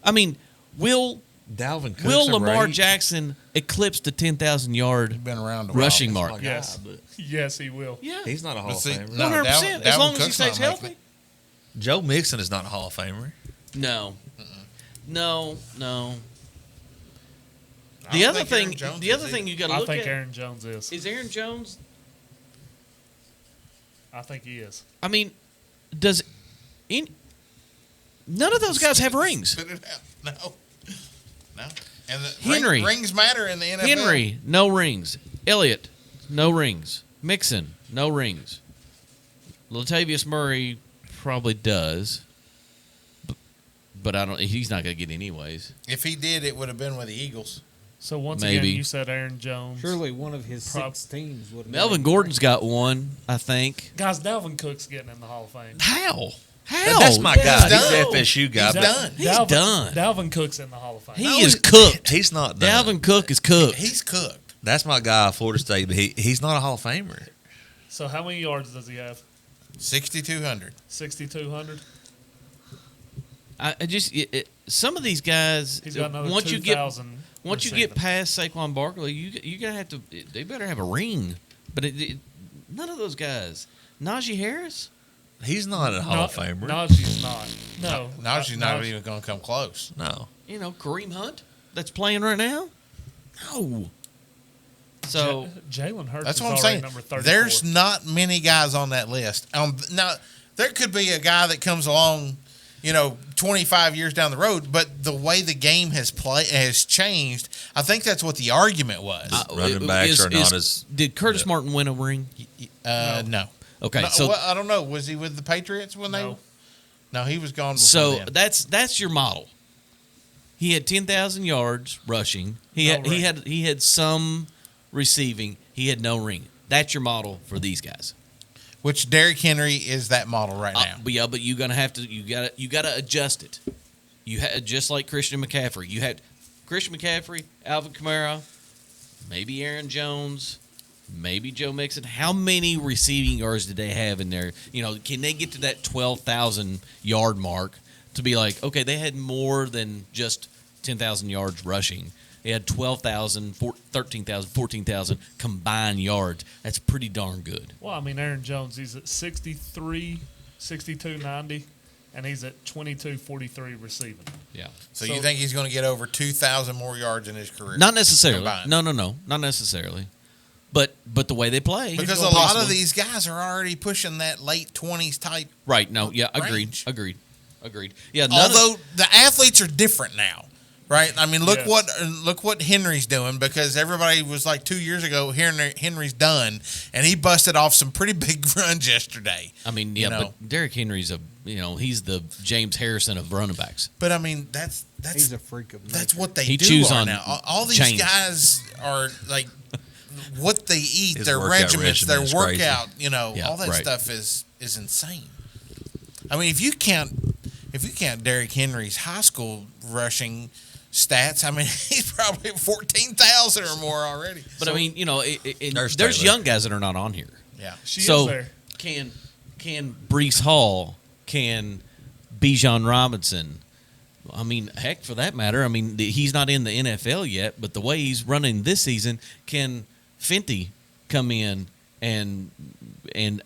D: I mean, will
E: Dalvin Cook's
D: will
E: a
D: Lamar
E: rage.
D: Jackson eclipse the 10,000 yard
A: been around a while.
D: rushing
E: That's
D: mark?
E: my guy,
B: Yes.
E: but
B: Yes, he will.
D: Yeah,
E: he's not a Hall
A: But
E: of
A: see,
E: Famer.
A: no,
D: 100%. As
A: Dalvin
D: long as he
A: Cook's
D: stays
A: not making
D: healthy.
A: it.
E: Joe Mixon is not a Hall of Famer.
D: No. No.
A: I
D: The
A: don't
D: other
A: think Aaron
D: thing,
A: Jones
D: the
A: is
D: other thing
A: either.
D: you got to
B: I
D: look
B: think
D: at
B: Aaron Jones is.
D: is Aaron Jones.
B: I think he is.
D: I mean, does none of those guys have rings?
A: Spit it out. No. And the
D: Henry.
A: rings matter in the NFL.
D: Henry, no rings. Elliott, no rings. Mixon, no rings. Latavius Murray probably does, but I don't. He's not going to get anyways.
A: If he did, it would have been with the Eagles.
B: So once
D: Maybe.
B: again, you said Aaron Jones.
F: Surely one of his
B: Prob-
F: 6 teams would have
D: Melvin Gordon's got one, I think.
B: Guys, Dalvin Cook's getting in the Hall of Fame.
D: How? How?
E: That's my
A: He's
E: guy.
A: done.
E: He's the FSU guy.
A: He's
E: but
A: done.
D: He's done.
B: Dalvin Cook's in the Hall of Fame.
D: He is cooked.
E: He's not done.
D: Dalvin Cook is cooked.
A: He's cooked.
E: That's my guy, Florida State, but he's not a Hall of Famer.
B: So how many yards does he have?
A: 6,200.
B: 6,200.
D: I just some of these guys.
B: He's got another
D: once you get
B: 2,000.
D: once you get past Saquon Barkley, you gotta have to. They better have a ring. But none of those guys. Najee Harris.
E: He's not a Hall of Famer.
B: Najee's not. No.
A: Now she's not even going to come close.
E: No.
D: You know, Kareem Hunt that's playing right now? No. So
B: Jalen Hurts
A: That's
B: is
A: what I'm
B: already
A: saying.
B: number 34.
A: There's not many guys on that list. Now, there could be a guy that comes along, 25 years down the road, but the way the game has changed, I think that's what the argument was.
E: Running backs are not as.
D: Did Curtis Martin win a ring?
A: No.
D: Okay,
A: No,
D: so
A: well, I don't know. Was he with the Patriots when
B: No.
A: No, he was gone before
D: so
A: then.
D: that's your model. He had 10,000 yards rushing. He
B: No ring.
D: he had some receiving. He had no ring. That's your model for these guys.
A: Which Derrick Henry is that model right now.
D: But you're gonna have to you gotta adjust it. You just like Christian McCaffrey. You had Christian McCaffrey, Alvin Kamara, maybe Aaron Jones, maybe Joe Mixon. How many receiving yards did they have in there? Can they get to that 12,000 yard mark to be like, okay, they had more than just 10,000 yards rushing. They had 12,000, 13,000, 14,000 combined yards. That's pretty darn good.
B: Well, I mean, Aaron Jones, he's at 63, 62.90, and he's at 22.43 receiving.
D: Yeah.
A: So you think he's going to get over 2,000 more yards in his career?
D: Not necessarily.
A: Combined.
D: No, not necessarily. But the way they play,
A: Because a lot of these guys are already pushing that late 20s type.
D: right? No, yeah,
A: range.
D: agreed. Yeah,
A: Although the athletes are different now. Right? I mean, look
B: Yes.
A: what Henry's doing, because everybody was like 2 years ago, Henry's done, and he busted off some pretty big runs yesterday.
D: I mean, yeah, but Derrick Henry's he's the James Harrison of running backs.
A: But I mean, that's
C: He's a freak of nature.
A: that's what they
D: He
A: do
D: chews
A: are
D: on
A: now. All these
D: chains.
A: guys are like what they eat,
E: His
A: their
E: workout
A: regiments, their
E: regimen is crazy.
A: workout.
D: Yeah,
A: all that
D: right.
A: stuff is insane. I mean, if you count Derrick Henry's high school rushing stats, I mean, he's probably 14,000 or more already.
D: But I mean,
E: There's
D: there's
E: Taylor.
D: young guys that are not on here.
A: Yeah.
B: She
D: So
B: is there.
D: can Brees Hall, can Bijan Robinson? I mean, heck, for that matter, I mean, he's not in the NFL yet, but the way he's running this season, can Fenty come in and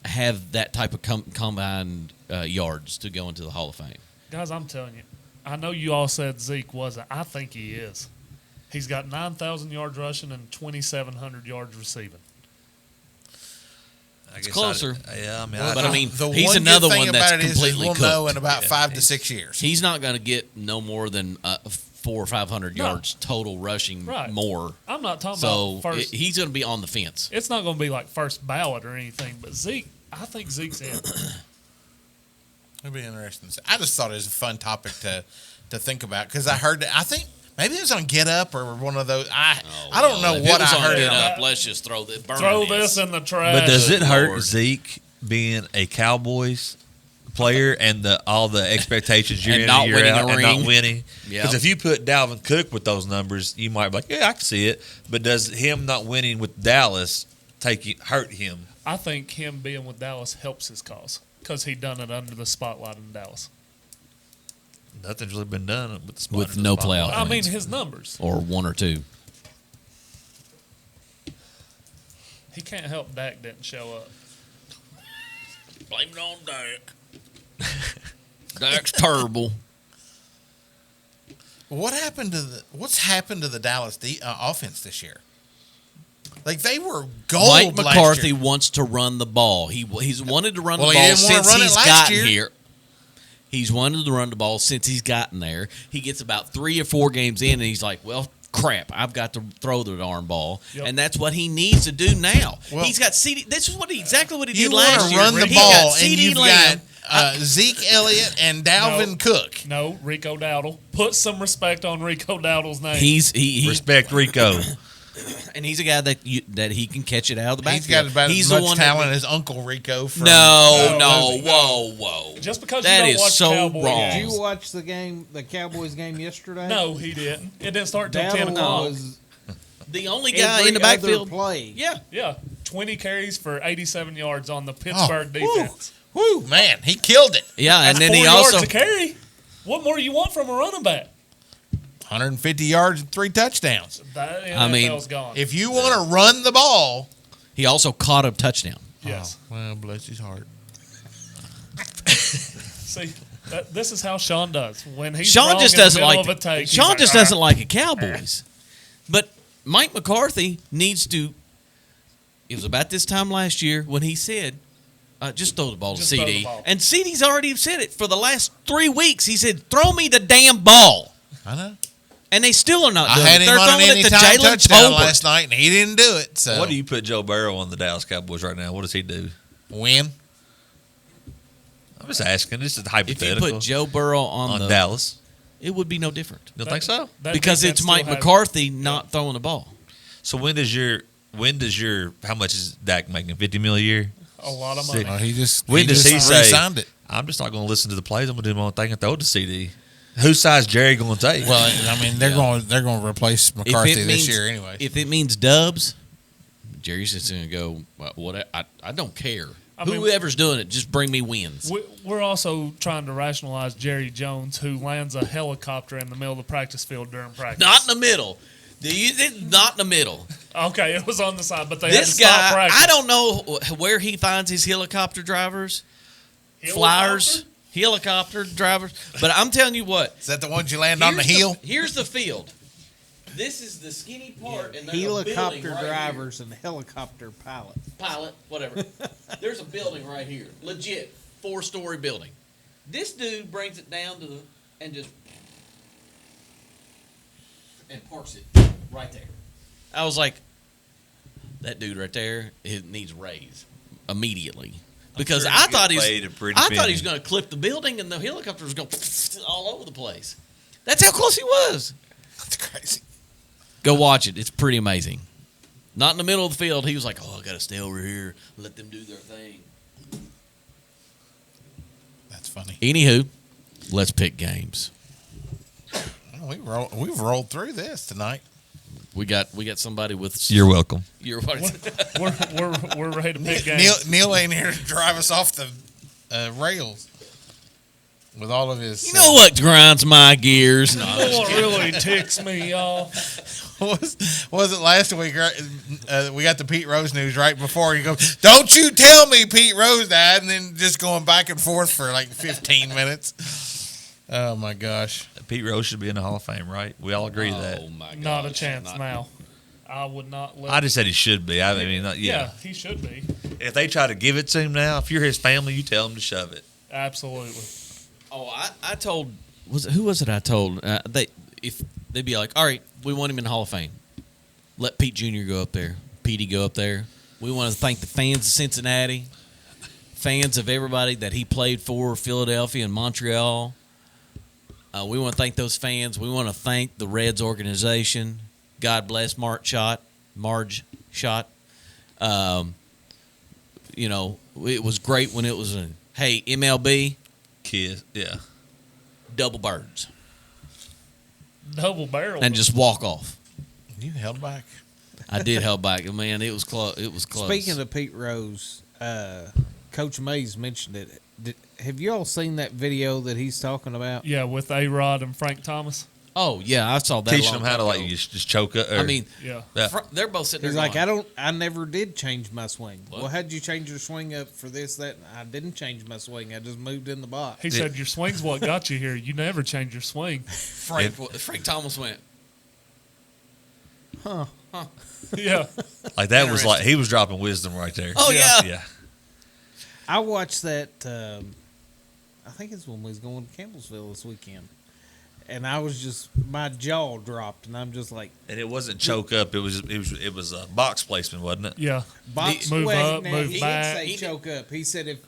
D: have that type of combined yards to go into the Hall of Fame?
B: Guys, I'm telling you, I know you all said Zeke wasn't. I think he is. He's got 9,000 yards rushing and 2,700 yards receiving.
E: I
D: It's
E: guess
D: closer.
E: Yeah, I mean,
D: But I mean,
A: the
D: he's
A: one
D: another
A: good thing
D: one that's
A: about it is
D: completely
A: we'll know
D: cooked.
A: in about
E: Yeah,
A: 5 to 6 years.
D: He's not going to get no more than 400 or 500
B: No.
D: yards total rushing
B: Right.
D: more.
B: I'm not talking
D: So
B: about first.
D: he's going to be on the fence.
B: It's not going to be like first ballot or anything, but Zeke, I think Zeke's in.
A: It'll be interesting. I just thought it was a fun topic to think about, because I heard that, I think maybe it was on Get Up or one of those. I don't know
D: If
A: what
D: it was
A: I
D: on
A: heard.
D: Get
A: it on.
D: Up, let's just throw this.
B: Throw this in the trash.
E: But does it hurt
D: Lord.
E: Zeke being a Cowboys player and all the expectations year
D: And
E: in
D: not
E: and year
D: winning
E: out
D: a
E: and
D: ring?
E: not winning?
D: Yep.
E: Because if you put Dalvin Cook with those numbers, you might be like, yeah, I can see it. But does him not winning with Dallas hurt him?
B: I think him being with Dallas helps his cause because he done it under the spotlight in Dallas.
E: Nothing's really been done
D: With no playoff
B: I mean,
D: wins.
B: his numbers.
D: Or one or two.
B: He can't help Dak didn't show up.
D: Blame it on Dak. Dak's terrible.
A: What's happened to the Dallas offense this year? Like, they were gold
D: Mike
A: last
D: McCarthy
A: year.
D: wants to run the ball. He's wanted to run
A: Well,
D: the
A: he
D: ball
A: didn't wanna
D: since
A: run it
D: he's
A: last
D: gotten
A: year.
D: here. He's wanted to run the ball since he's gotten there. He gets about 3 or 4 games in, and he's like, well, crap, I've got to throw the darn ball.
B: Yep.
D: And that's what he needs to do now.
A: Well,
D: he's got CD. This is exactly what he
A: You
D: did
A: want
D: last
A: to
D: year.
A: run the
D: He's
A: ball,
D: got
A: and
D: CD
A: you've
D: Lamb.
A: got Zeke Elliott and Dalvin Cook.
B: No, Rico Dowdle. Put some respect on Rico Dowdle's name.
D: He's
E: Respect Rico.
D: and he's a guy that he can catch it out of the backfield.
A: He's got about
D: He's
A: as
D: the
A: much
D: one
A: talent as Uncle Rico. From
D: No, whoa.
B: Just because
D: That
B: you don't
D: is
B: watch
D: so
B: Cowboys
D: wrong.
C: Did
B: games.
C: you watch the Cowboys game yesterday?
B: No, he didn't. It didn't start till 10
C: Dowdle
B: o'clock.
C: was
D: The only guy
C: every
D: in the
C: other
D: backfield.
C: play.
D: Yeah.
B: Yeah, 20 carries for 87 yards on the Pittsburgh defense.
A: Woo, man, he killed it.
D: Yeah, and
B: That's
D: then
B: 4
D: he
B: yards
D: also
B: a carry. What more do you want from a running back?
A: 150 yards and 3 touchdowns.
B: That
D: I mean,
B: NFL's gone.
A: If you want to run the ball,
D: caught a touchdown.
B: yes.
A: well, bless his heart.
B: See, this is how Sean does. When he's
D: Sean
B: wrong
D: just
B: in the
D: doesn't
B: middle
D: like
B: of a take, he's
D: Sean
B: like,
D: just
B: "Ah."
D: doesn't like the Cowboys. But Mike McCarthy needs to. It was about this time last year when he said, "Just throw the ball to
B: Just throw the
D: CD."
B: ball.
D: And CD's already said it for the last 3 weeks. He said, "Throw me the damn ball,"
A: I know.
D: and they still are not
A: I
D: doing
A: had
D: it.
A: him
D: They're
A: on an
D: throwing it to
A: anytime
D: Jalen
A: touchdown
D: Tolbert.
A: last night, and he didn't do it. So
E: What do you put Joe Burrow on the Dallas Cowboys right now? What does he do?
A: win?
E: I'm just asking. This is
D: If you
E: hypothetical.
D: put Joe Burrow on the,
E: Dallas,
D: it would be no different
E: you don't think so?
B: That
D: because
B: defense
D: it's Mike
B: still has-
D: McCarthy not throwing the ball.
E: So when does your how much is Dak making? $50 million a year?
B: A lot of money.
E: Sick.
A: He just
E: When does he say?
A: re-signed it?
E: I'm just not going to listen to the plays. I'm going to do my own thing and throw it to CD. Whose side's Jerry going to take?
A: Well, I mean, they're going to replace McCarthy this
D: means-
A: year anyway.
D: If it means dubs, Jerry's just going to go, well, what? I don't care.
B: I mean-
D: Whoever's doing it, just bring me wins.
B: We're also trying to rationalize Jerry Jones, who lands a helicopter in the middle of the practice field during practice.
D: Not in the middle. Not in the middle.
B: Okay, it was on the side, but they
D: This
B: had to stop
D: guy,
B: practice.
D: I don't know where he finds his helicopter drivers, flyers, helicopter drivers. But I'm telling you what.
A: Is that the ones you land on the
D: here's
A: hill?
D: Here's the field. This is the skinny part, and there's a
C: Helicopter
D: building right
C: drivers and helicopter pilots.
D: here. Pilot, whatever. There's a building right here, legit 4-story building. This dude brings it down to and just and parks it right there. I was like, that dude right there, it needs raised immediately. Because
E: sure
D: I
E: you
D: thought
E: get
D: he
E: paid a pretty
D: was
E: penny.
D: going to clip the building and the helicopter was going all over the place. That's how close he was.
A: That's crazy.
D: Go watch it. It's pretty amazing. Not in the middle of the field. He was like, oh, I got to stay over here, let them do their thing.
A: That's funny.
D: Anywho, let's pick games.
A: We've rolled through this tonight.
D: We got somebody with.
E: You're welcome.
D: You're what?
B: We're ready to pick games.
A: Neil ain't here to drive us off the rails with all of his.
D: You know what grinds my gears? No,
B: You know what really ticks me off?
A: was it last week? Right? We got the Pete Rose news right before you go. Don't you tell me Pete Rose died, and then just going back and forth for like 15 minutes. Oh my gosh!
E: Pete Rose should be in the Hall of Fame, right? We all agree to that.
D: Oh my god!
B: Not a chance now. I would not let.
E: I just said he should be. I mean,
B: yeah, he should be.
E: If they try to give it to him now, if you're his family, you tell him to shove it.
B: Absolutely.
D: Oh, I told who was it? I told if they'd be like, all right, we want him in the Hall of Fame. Let Pete Jr. go up there. Petey go up there. We want to thank the fans of Cincinnati, fans of everybody that he played for, Philadelphia and Montreal. We want to thank those fans. We want to thank the Reds organization. God bless Marge Schott. You know, it was great when it was a, hey, MLB,
E: Kids, yeah.
D: double birds.
B: Double barrel.
D: And just walk off.
A: You held back.
D: I did held back. Man, it was close. It was close.
C: Speaking of Pete Rose, Coach Mays mentioned it. Have you all seen that video that he's talking about?
B: Yeah, with A-Rod and Frank Thomas.
D: Oh, yeah, I saw that.
E: Teaching them how to like just choke up.
D: I mean,
B: Yeah.
D: they're both sitting there
C: He's like,
D: going,
C: I never did change my swing.
D: What?
C: Well, how'd you change your swing up for this, that? I didn't change my swing. I just moved in the box.
B: He said, your swing's what got you here. You never change your swing.
D: Frank Thomas went,
C: Huh.
B: Yeah.
E: like that was like he was dropping wisdom right there.
D: oh, yeah.
E: Yeah.
C: I watched that. I think it's when we was going to Campbellsville this weekend, and I was just my jaw dropped, and I'm just like,
E: And it wasn't choke up. It was a box placement, wasn't it?
B: Yeah.
C: box
B: Move
C: well,
B: up,
C: now,
B: move
C: he
B: back.
C: didn't say choke up. He said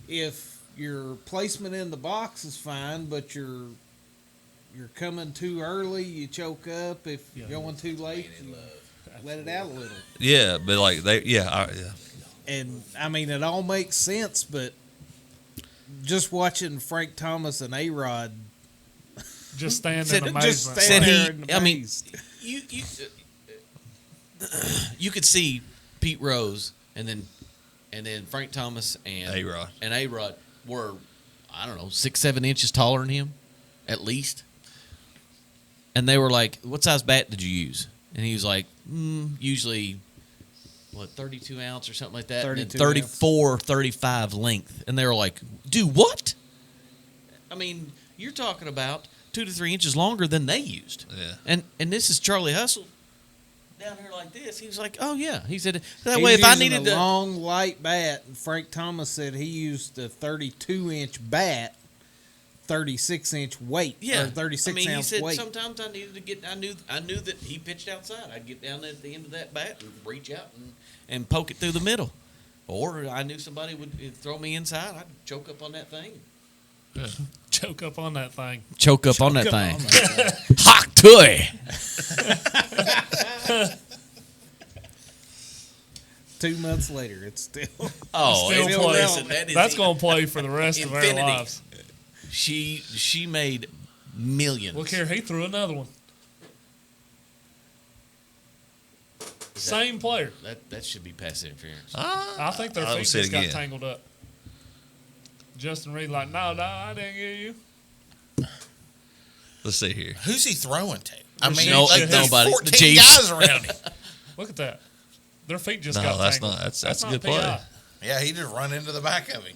C: if your placement in the box is fine, but you're coming too early, you choke up. If you're going too late, you let it out a little.
E: Yeah, but like yeah.
C: And I mean, it all makes sense, but just watching Frank Thomas and A-Rod
B: Just stand
D: Said-
B: in
C: just
B: amazement.
C: stand
D: Said he-
C: there in
D: I mean,
C: amaze.
D: you could see Pete Rose and then Frank Thomas and A-Rod were, I don't know, 6-7 inches taller than him, at least. And they were like, "What size bat did you use?" And he was like, "Usually, 32 ounce or something like that, and then
C: 32
D: 34, 35 length." And they were like, "Do what?" I mean, you're talking about 2 to 3 inches longer than they used.
E: Yeah.
D: And this is Charlie Hustle down here like this. He was like, "Oh yeah." He said that
C: He
D: way
C: was
D: if I
C: using
D: needed
C: a
D: to.
C: long light bat, and Frank Thomas said he used a 32-inch bat, 36-inch weight,
D: Yeah,
C: or 36
D: I mean, he
C: ounce
D: said
C: weight.
D: sometimes I needed to get. I knew that he pitched outside. I'd get down at the end of that bat and reach out and poke it through the middle, or I knew somebody would throw me inside. I'd choke up on that thing.
B: Choke up on that thing.
D: Choke up on that
C: Come
D: thing.
C: on, man.
D: Hot toy.
C: 2 months later, it's still.
D: Oh,
B: Still
D: it's-
B: play.
D: listen, that is
B: That's going to play for the rest of our
D: infinity.
B: lives.
D: She made millions.
B: Look here, he threw another one. Same player.
D: That should be pass interference.
B: I think their
E: I would
B: feet
E: say
B: just got
E: again.
B: tangled up. Justin Reed like, no, I didn't get you.
E: Let's see here.
A: Who's he throwing to? I mean,
B: No,
A: like there's
D: nobody. The
A: 14
D: Chiefs.
A: guys around him.
B: Look at that. Their feet just
E: No,
B: got
E: that's
B: tangled.
E: not- that's a
B: not
E: good
B: PI.
E: play.
A: Yeah, he just run into the back of him.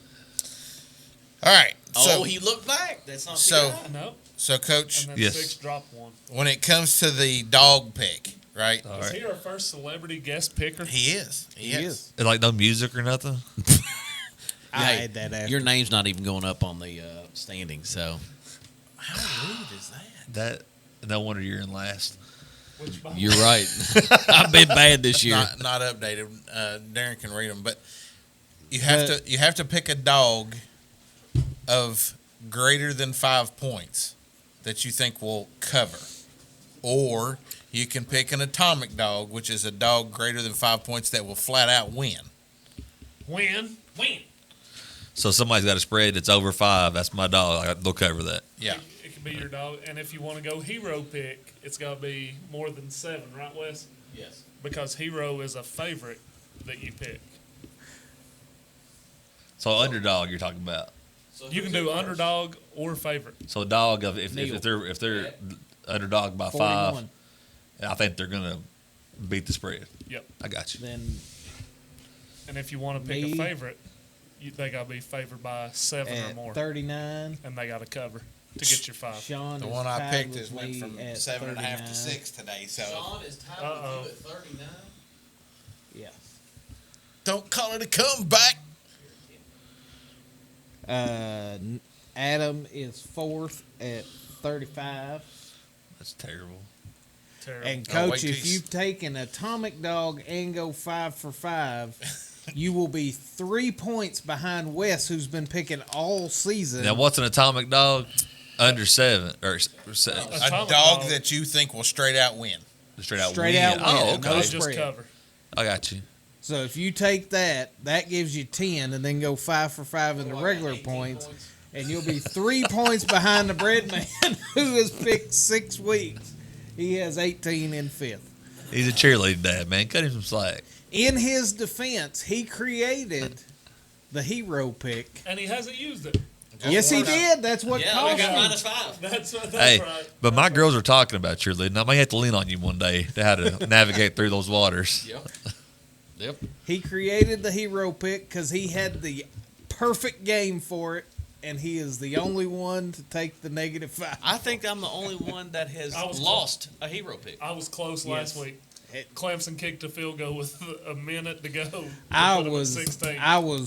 A: All right. So,
D: He looked back. That's not
A: So-
D: PI.
B: No.
A: so Coach,
B: And then
E: Yes.
B: 6 dropped one.
A: when it comes to the dog pick, right?
E: All
B: Is
E: right.
B: he our first celebrity guest picker?
A: He is. He is.
E: And like no music or nothing.
C: I
D: Hey,
C: had that after.
D: your name's not even going up on the standings, so
A: How rude is that?
E: No wonder you're in last.
D: You're right. I've been bad this year.
A: Not updated. Darren can read them, but you have to pick a dog of greater than 5 points that you think will cover, or you can pick an atomic dog, which is a dog greater than 5 points that will flat out win.
B: Win.
E: So somebody's got a spread that's over 5. That's my dog. They'll cover that.
A: Yeah.
B: It can be your dog. And if you want to go hero pick, it's got to be more than 7, right, Wes?
D: Yes.
B: Because hero is a favorite that you pick.
E: So underdog you're talking about.
B: You can do underdog or favorite.
E: So a dog of if they're underdog by 5,
C: 41.
E: I think they're gonna beat the spread.
B: Yep.
E: I got you.
C: Then
B: And if you want to pick
C: Me.
B: a favorite, they got to be favored by 7 or
C: at
B: more.
C: 39,
B: And they got to cover to get your 5.
C: Sean
A: The
C: is
A: one I
C: tied
A: picked
C: with
A: is went
C: me
A: from
C: at
A: 7.5 to
C: 39.
A: 6 today. So
D: is tied
B: Uh-oh.
D: with you at 39.
C: Yeah.
A: don't call it a comeback.
C: Adam is 4th at 35.
E: That's terrible.
B: Terrible.
C: And
A: Oh,
C: Coach,
A: wait till
C: if
A: you-
C: you've taken Atomic Dog and go 5 for 5, you will be 3 points behind Wes, who's been picking all season.
E: Now what's an atomic dog? Under 7 or
A: A
B: Atomic
A: dog
B: dog.
A: that you think will straight out win.
E: straight out
C: Straight
E: win.
C: out
E: Oh,
C: win.
E: okay.
C: No
B: They'll just
C: spread.
B: cover.
E: I got you.
C: So if you take that gives you 10, and then go 5 for 5 in the regular
D: 18
C: points, and you'll be 3 points behind the bread man who has picked 6 weeks. He has 18 in 5th.
E: He's a cheerleading dad, man. Cut him some slack.
C: In his defense, he created the hero pick.
B: And he hasn't used it.
C: Yes, he did. That's what
D: Yeah,
C: cost
D: we got
C: him.
D: -5.
B: That's
E: Hey,
B: right.
E: but my girls are talking about cheerleading. I may have to lean on you one day to how to navigate through those waters.
D: Yep. Yep.
C: He created the hero pick because he had the perfect game for it, and he is the only one to take the -5.
D: I think I'm the only one that has
B: I was
D: lost a hero pick.
B: I was close last
C: Yes.
B: week.
C: It-
B: Clemson kicked a field goal with a minute to go. to
C: I
B: put them at
C: was
B: 16.
C: falling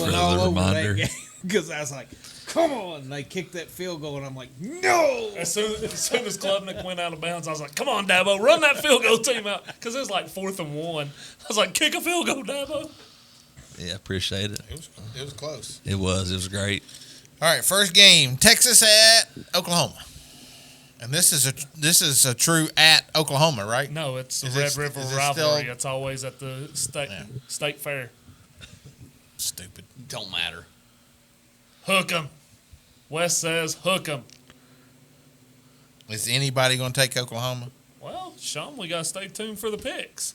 E: for the
C: all over
E: reminder.
C: that game because I was like, "Come on!" And they kicked that field goal, and I'm like, "No!"
B: As soon as Klubnik went out of bounds, I was like, "Come on, Dabo, run that field goal team out," because it was like 4th and 1. I was like, "Kick a field goal, Dabo."
E: Yeah, appreciate it.
A: It was close.
E: It was great.
A: All right, first game, Texas at Oklahoma, and this is a true at Oklahoma, right?
B: No, it's a
A: Is
B: Red
A: it-
B: River
A: is it
B: rivalry.
A: still-
B: It's always at the state fair.
A: Stupid.
D: Don't matter.
B: Hook 'em. Wes says hook 'em.
A: Is anybody going to take Oklahoma?
B: Well, Sean, we got to stay tuned for the picks.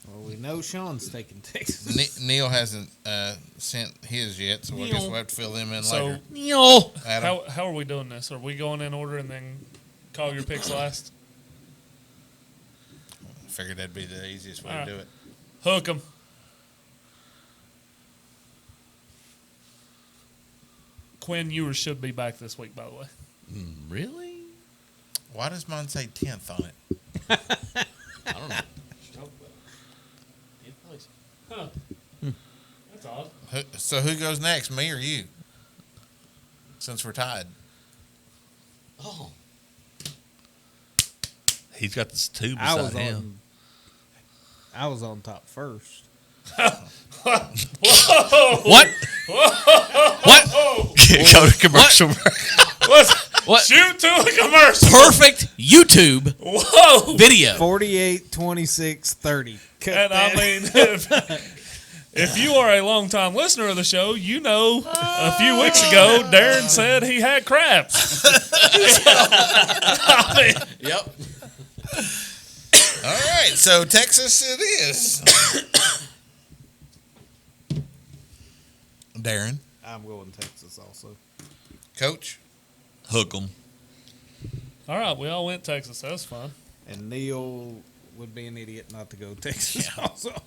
C: Well, we know Sean's taking Texas.
A: Neil hasn't sent his yet, so I guess we'll have to fill them in
B: So,
A: later.
D: Yo.
A: Adam,
B: how are we doing this? Are we going in order and then call your picks last?
A: figured that'd be the easiest way
B: All
A: to
B: right.
A: do it.
B: Hook 'em. Quinn Ewers should be back this week, by the way.
D: Really?
A: Why does mine say 10th on it?
D: I don't know.
B: Huh. That's odd.
A: So who goes next, me or you? Since we're tied.
D: Oh.
E: He's got this two
C: I
E: beside
C: was
E: him.
C: on top first.
D: What?
E: What?
B: Oh,
E: Go to commercial break.
D: What?
B: shoot to a commercial.
D: Perfect YouTube
B: Whoa.
D: video.
C: 48, 26, 30. Cut
B: And I
C: that.
B: mean, if you are a longtime listener of the show, you know a few weeks ago, Darren said he had craps. I mean,
D: Yep.
A: All right, so Texas it is. Darren,
C: I'm going Texas also.
A: Coach.
E: Hook 'em.
B: all right, we all went Texas. That was fun.
C: And Neil would be an idiot not to go Texas also.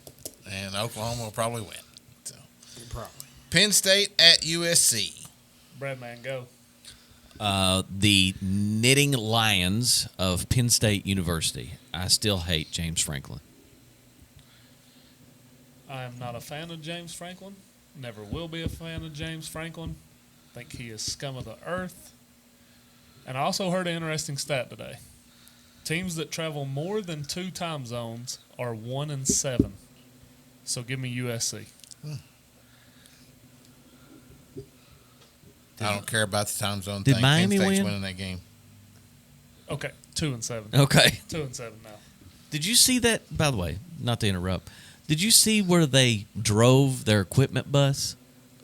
A: And Oklahoma will probably win. So.
C: Probably.
A: Penn State at USC.
B: Breadman, go.
D: The Knitting Lions of Penn State University. I still hate James Franklin.
B: I am not a fan of James Franklin. Never will be a fan of James Franklin. Think he is scum of the earth. And I also heard an interesting stat today. Teams that travel more than 2 time zones are 1-7. So give me USC.
A: I don't care about the time zone
D: Did
A: thing.
D: Miami
A: Penn State's
D: win?
A: winning that game.
B: Okay, 2-7.
D: Okay.
B: 2-7 now.
D: Did you see that? By the way, not to interrupt. Did you see where they drove their equipment bus,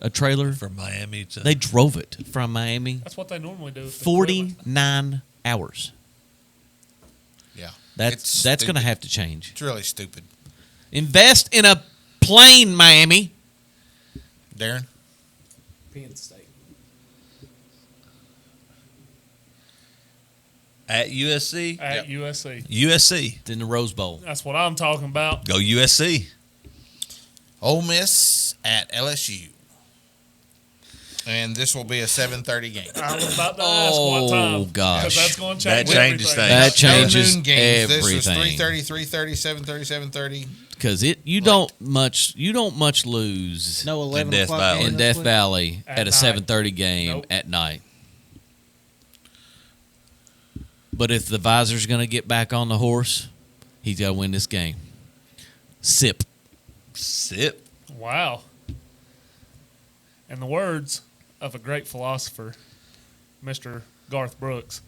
D: a trailer?
E: From Miami to
D: They drove it from Miami
B: That's what they normally do. With the equipment.
D: 49 hours.
A: Yeah.
D: That's
A: stupid.
D: going to have to change.
A: It's really stupid.
D: Invest in a plane, Miami.
A: Darren?
C: Penn State.
E: at USC.
B: At USC.
E: USC.
D: It's in the Rose Bowl.
B: That's what I'm talking about.
E: Go USC.
A: Ole Miss at LSU. And this will be a 7:30 game.
B: I was about to ask what time.
D: Oh, gosh.
B: Because that's going to
E: That
B: change
E: changes
B: everything.
D: That changes
A: No noon games. This was
D: everything.
A: 3:30, 3:30, 7:30, 7:30.
D: Because you don't much lose
C: No 11
E: Death
C: o'clock
E: Valley.
C: game
D: in
C: this
D: Death
C: week?
D: Valley
B: At
D: at a
B: night.
D: 7:30 game
B: Nope.
D: at night. But if the visor's going to get back on the horse, he's got to win this game. Sip.
E: Sip.
B: Wow. In the words of a great philosopher, Mr. Garth Brooks,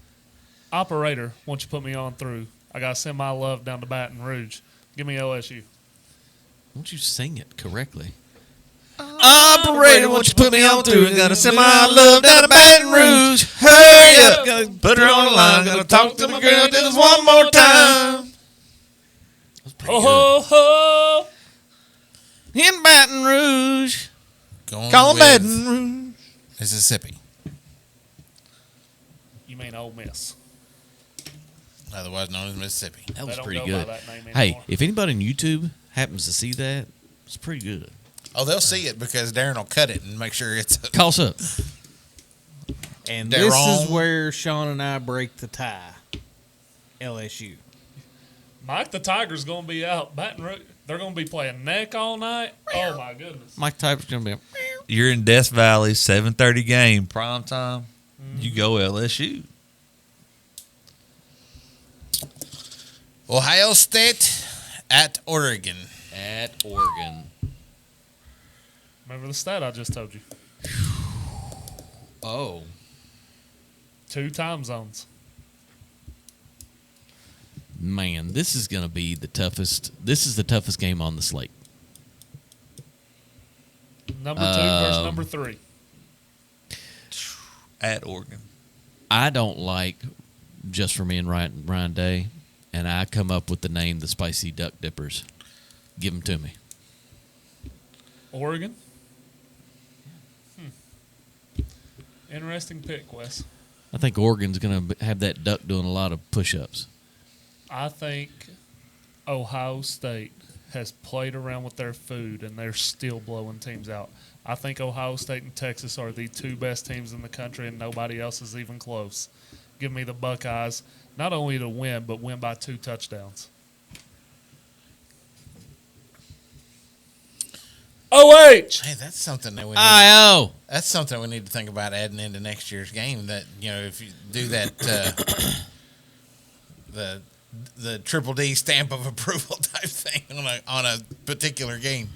B: operator, won't you put me on through? I got to send my love down to Baton Rouge. Give me LSU.
D: Won't you sing it correctly? Operator, won't you put me on through? Gotta send my love down to Baton Rouge. Hurry up, gotta put her on the line. Gotta talk to my girl just one more time. That's pretty
B: Ho, ho, ho.
D: good. In Baton Rouge.
A: Going
D: Call
A: with
D: Baton Rouge.
A: Mississippi.
B: You mean Ole Miss.
A: Otherwise known as Mississippi.
D: That
B: They
D: was
B: don't
D: pretty
B: go
D: good.
B: by that name
D: Hey,
B: anymore.
D: if anybody on YouTube happens to see that, it's pretty good.
A: Oh, they'll see it because Darren will cut it and make sure it's.
D: Call us up.
C: And
A: They're
C: this
A: wrong.
C: is where Sean and I break the tie. LSU.
B: Mike the Tiger's going to be out. Baton Rouge, they're going to be playing neck all night. Oh, my goodness.
D: Mike Typer's going to be.
E: You're in Death Valley, 7:30 game, prime time. You go LSU.
A: Ohio State at Oregon.
D: At Oregon.
B: Remember the stat I just told you?
D: Oh.
B: 2 time zones.
D: Man, this is going to be the toughest. This is the toughest game on the slate.
B: Number 2 versus number 3.
E: At Oregon.
D: I don't like Just for Me and Ryan Day, and I come up with the name the Spicy Duck Dippers. Give them to me.
B: Oregon? Interesting pick, Wes.
D: I think Oregon's going to have that duck doing a lot of push-ups.
B: I think Ohio State has played around with their food, and they're still blowing teams out. I think Ohio State and Texas are the 2 best teams in the country, and nobody else is even close. Give me the Buckeyes, not only to win, but win by 2 touchdowns. OH!
A: Hey, that's something that we need.
D: I-O.
A: That's something we need to think about adding into next year's game. That if you do that, the triple D stamp of approval type thing on a particular game.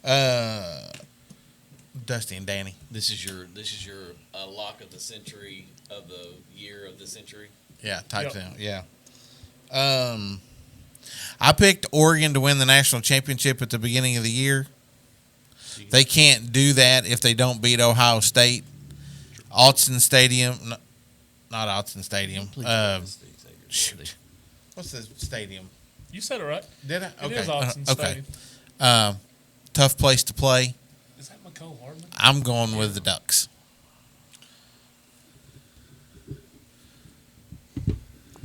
A: Dusty and Danny.
D: This is your lock of the century of the year of the century.
A: Yeah, type
B: Yep.
A: thing. Yeah. I picked Oregon to win the national championship at the beginning of the year. They can't do that if they don't beat Ohio State. Autzen Stadium, not Autzen Stadium. Shoot. What's the stadium?
B: You said it right.
A: Did I?
B: It is Autzen
A: Okay.
B: Stadium.
A: Tough place to play.
B: Is that McCall Hardman?
A: I'm going with the Ducks.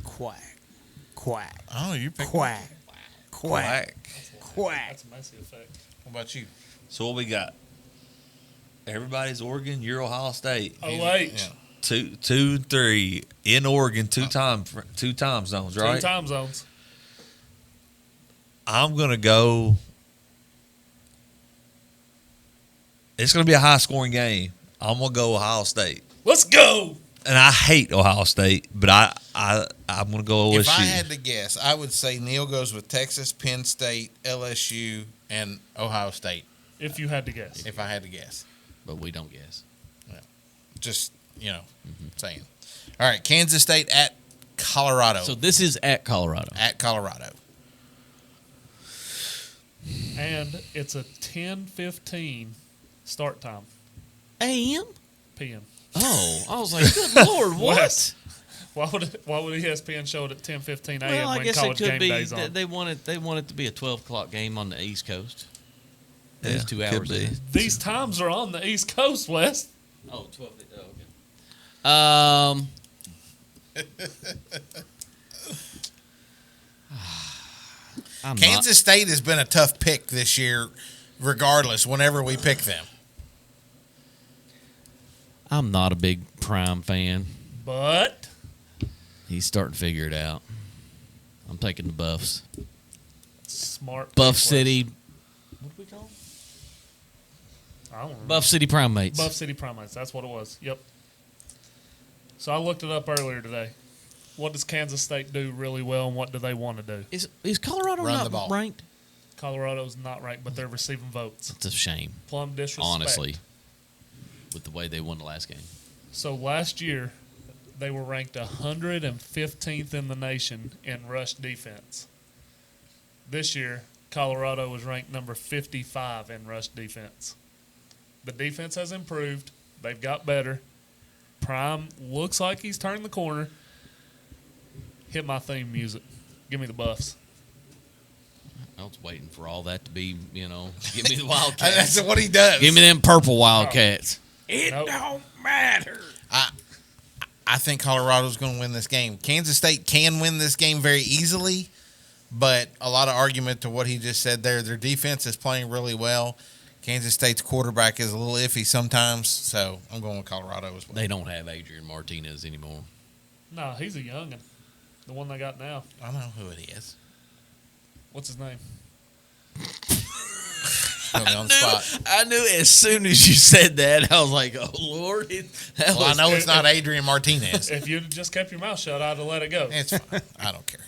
C: Quack. Quack.
A: Oh, you picked
C: Quack. Quack.
E: Quack.
C: Quack.
B: That's a messy effect.
A: What about you?
E: So what we got? Everybody's Oregon. You're Ohio State.
B: OH.
A: Yeah.
E: 2, 3 in Oregon. 2 time zones,
B: 2
E: right?
B: time zones.
E: I'm gonna go. It's gonna be a high scoring game. I'm gonna go Ohio State.
B: Let's go.
E: and I hate Ohio State, but I'm going to go OSU.
A: If I had to guess, I would say Neil goes with Texas, Penn State, LSU, and Ohio State.
B: If you had to guess.
A: If I had to guess.
D: But we don't guess.
A: Just, saying. All right, Kansas State at Colorado.
D: So this is at Colorado.
A: At Colorado.
B: And it's a 10:15 start time.
D: AM?
B: PM.
D: Oh, I was like, good Lord, what?
B: Wes, Why would ESPN show it at 10:15 a.m.
D: Well, I
B: when
D: guess it
B: college
D: could
B: game
D: be.
B: days on?
D: They want it to be a 12 o'clock game on the East Coast.
E: Yeah,
D: It's 2
E: could
D: hours.
E: be.
B: These times are on the East Coast, Wes.
D: Oh, 12. Oh, okay.
A: Kansas State has been a tough pick this year, regardless, whenever we pick them.
D: I'm not a big Prime fan.
B: But
D: He's starting to figure it out. I'm taking the Buffs.
B: smart.
D: Buff
B: pick,
D: City.
B: Wes. What do we call them? I don't remember.
D: Buff City Primates.
B: Buff City Primates. That's what it was. Yep. So I looked it up earlier today. What does Kansas State do really well, and what do they want to do?
D: Is Colorado
A: Run the
D: not
A: ball.
D: ranked?
B: Colorado's not ranked, but they're receiving votes.
D: It's a shame,
B: Plum disrespect.
D: honestly, with the way they won the last game.
B: So last year, they were ranked 115th in the nation in rush defense. This year, Colorado was ranked number 55 in rush defense. The defense has improved. They've got better. Prime looks like he's turned the corner. Hit my theme music. Give me the Buffs.
D: I was waiting for all that to be, give me the Wildcats.
A: That's what he does.
D: Give me them purple Wildcats.
B: Nope.
C: Don't matter.
A: I think Colorado's going to win this game. Kansas State can win this game very easily, but a lot of argument to what he just said there. Their defense is playing really well. Kansas State's quarterback is a little iffy sometimes, so I'm going with Colorado as well.
D: They don't have Adrian Martinez anymore.
B: No, he's a youngin'. The one they got now.
A: I know who it is.
B: What's his name?
A: Put me on the spot.
D: I knew as soon as you said that, I was like, oh, Lord.
A: Well, I know it's not Adrian Martinez.
B: If you'd just kept your mouth shut, I'd have let it go.
A: It's fine. I don't care.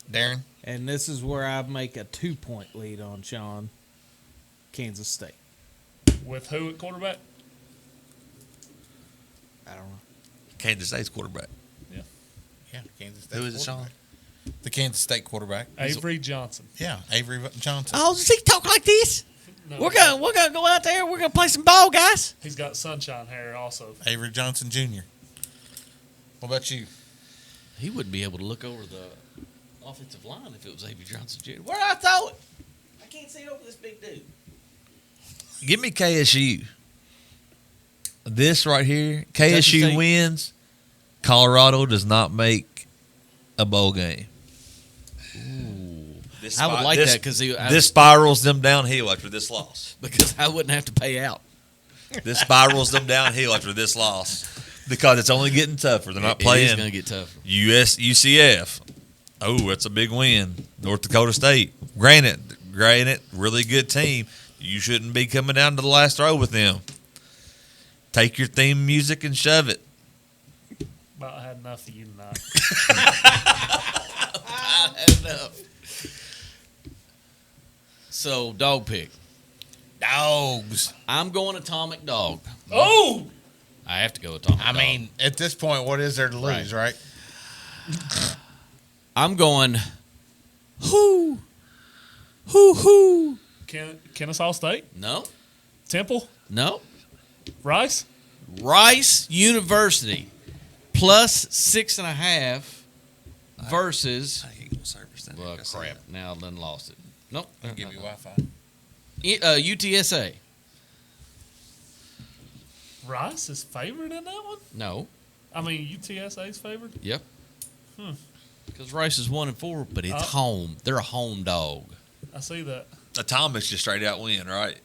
A: Darren?
C: And this is where I make a 2-point lead on Sean. Kansas State.
B: With who at quarterback?
C: I don't know.
E: Kansas State's quarterback.
A: Yeah, Kansas State.
E: Who is it, Sean?
A: quarterback. The Kansas State quarterback.
B: Avery Johnson.
A: Yeah, Avery Johnson.
D: Oh, does he talk like this?
B: No,
D: We're gonna go out there. We're gonna play some ball, guys.
B: He's got sunshine hair also.
A: Avery Johnson Jr. What about you?
D: He wouldn't be able to look over the offensive line if it was Avery Johnson Jr. Where I throw it? I can't see it over this big dude.
E: Give me KSU. This right here,
D: Texas
E: KSU
D: State.
E: wins. Colorado does not make a bowl game. This
D: I would
E: spi-
D: like
E: this-
D: that because
E: This spirals them downhill after this loss.
D: because I wouldn't have to pay out.
E: This spirals them downhill after this loss because it's only getting tougher. They're not
D: It is
E: playing
D: going to get tougher.
E: UCF. Oh, that's a big win. North Dakota State. Granted, really good team. You shouldn't be coming down to the last row with them. Take your theme music and shove it.
B: About had enough of you tonight.
D: So, dog pick.
A: Dogs.
D: I'm going Atomic Dog.
B: Oh!
D: I have to go Atomic
A: I
D: Dog.
A: mean, at this point, what is there to lose, right?
D: I'm going. Whoo, hoo.
B: Kennesaw State?
D: No,
B: Temple?
D: no.
B: Rice?
D: Rice University plus 6.5 versus. Well, crap. Now I done lost it. Nope.
A: I'll give you Wi-Fi.
D: UTSA.
B: Rice is favored in that one?
D: No.
B: I mean, UTSA's favored?
D: Yep. Because Rice is 1-4, but it's home. They're a home dog.
B: I see that.
E: Atomic just straight out win, right?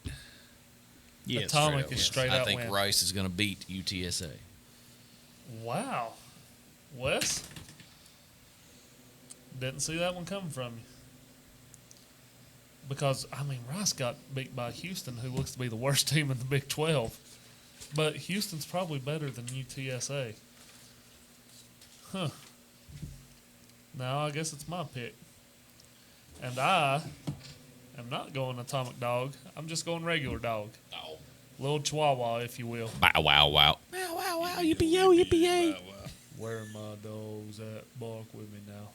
D: Yes,
B: Atomic is straight
D: I
B: out
D: think
B: win.
D: Rice is going to beat UTSA.
B: Wow. Wes? Didn't see that one coming from you. Because, I mean, Rice got beat by Houston, who looks to be the worst team in the Big 12. But Houston's probably better than UTSA. Huh. Now I guess it's my pick. And I am not going Atomic Dog. I'm just going regular dog.
D: Oh.
B: Little Chihuahua, if you will.
D: Bow wow wow. Wow wow wow. Yippee-yo, yippee-yay.
B: Where are my dogs at? Bark with me now.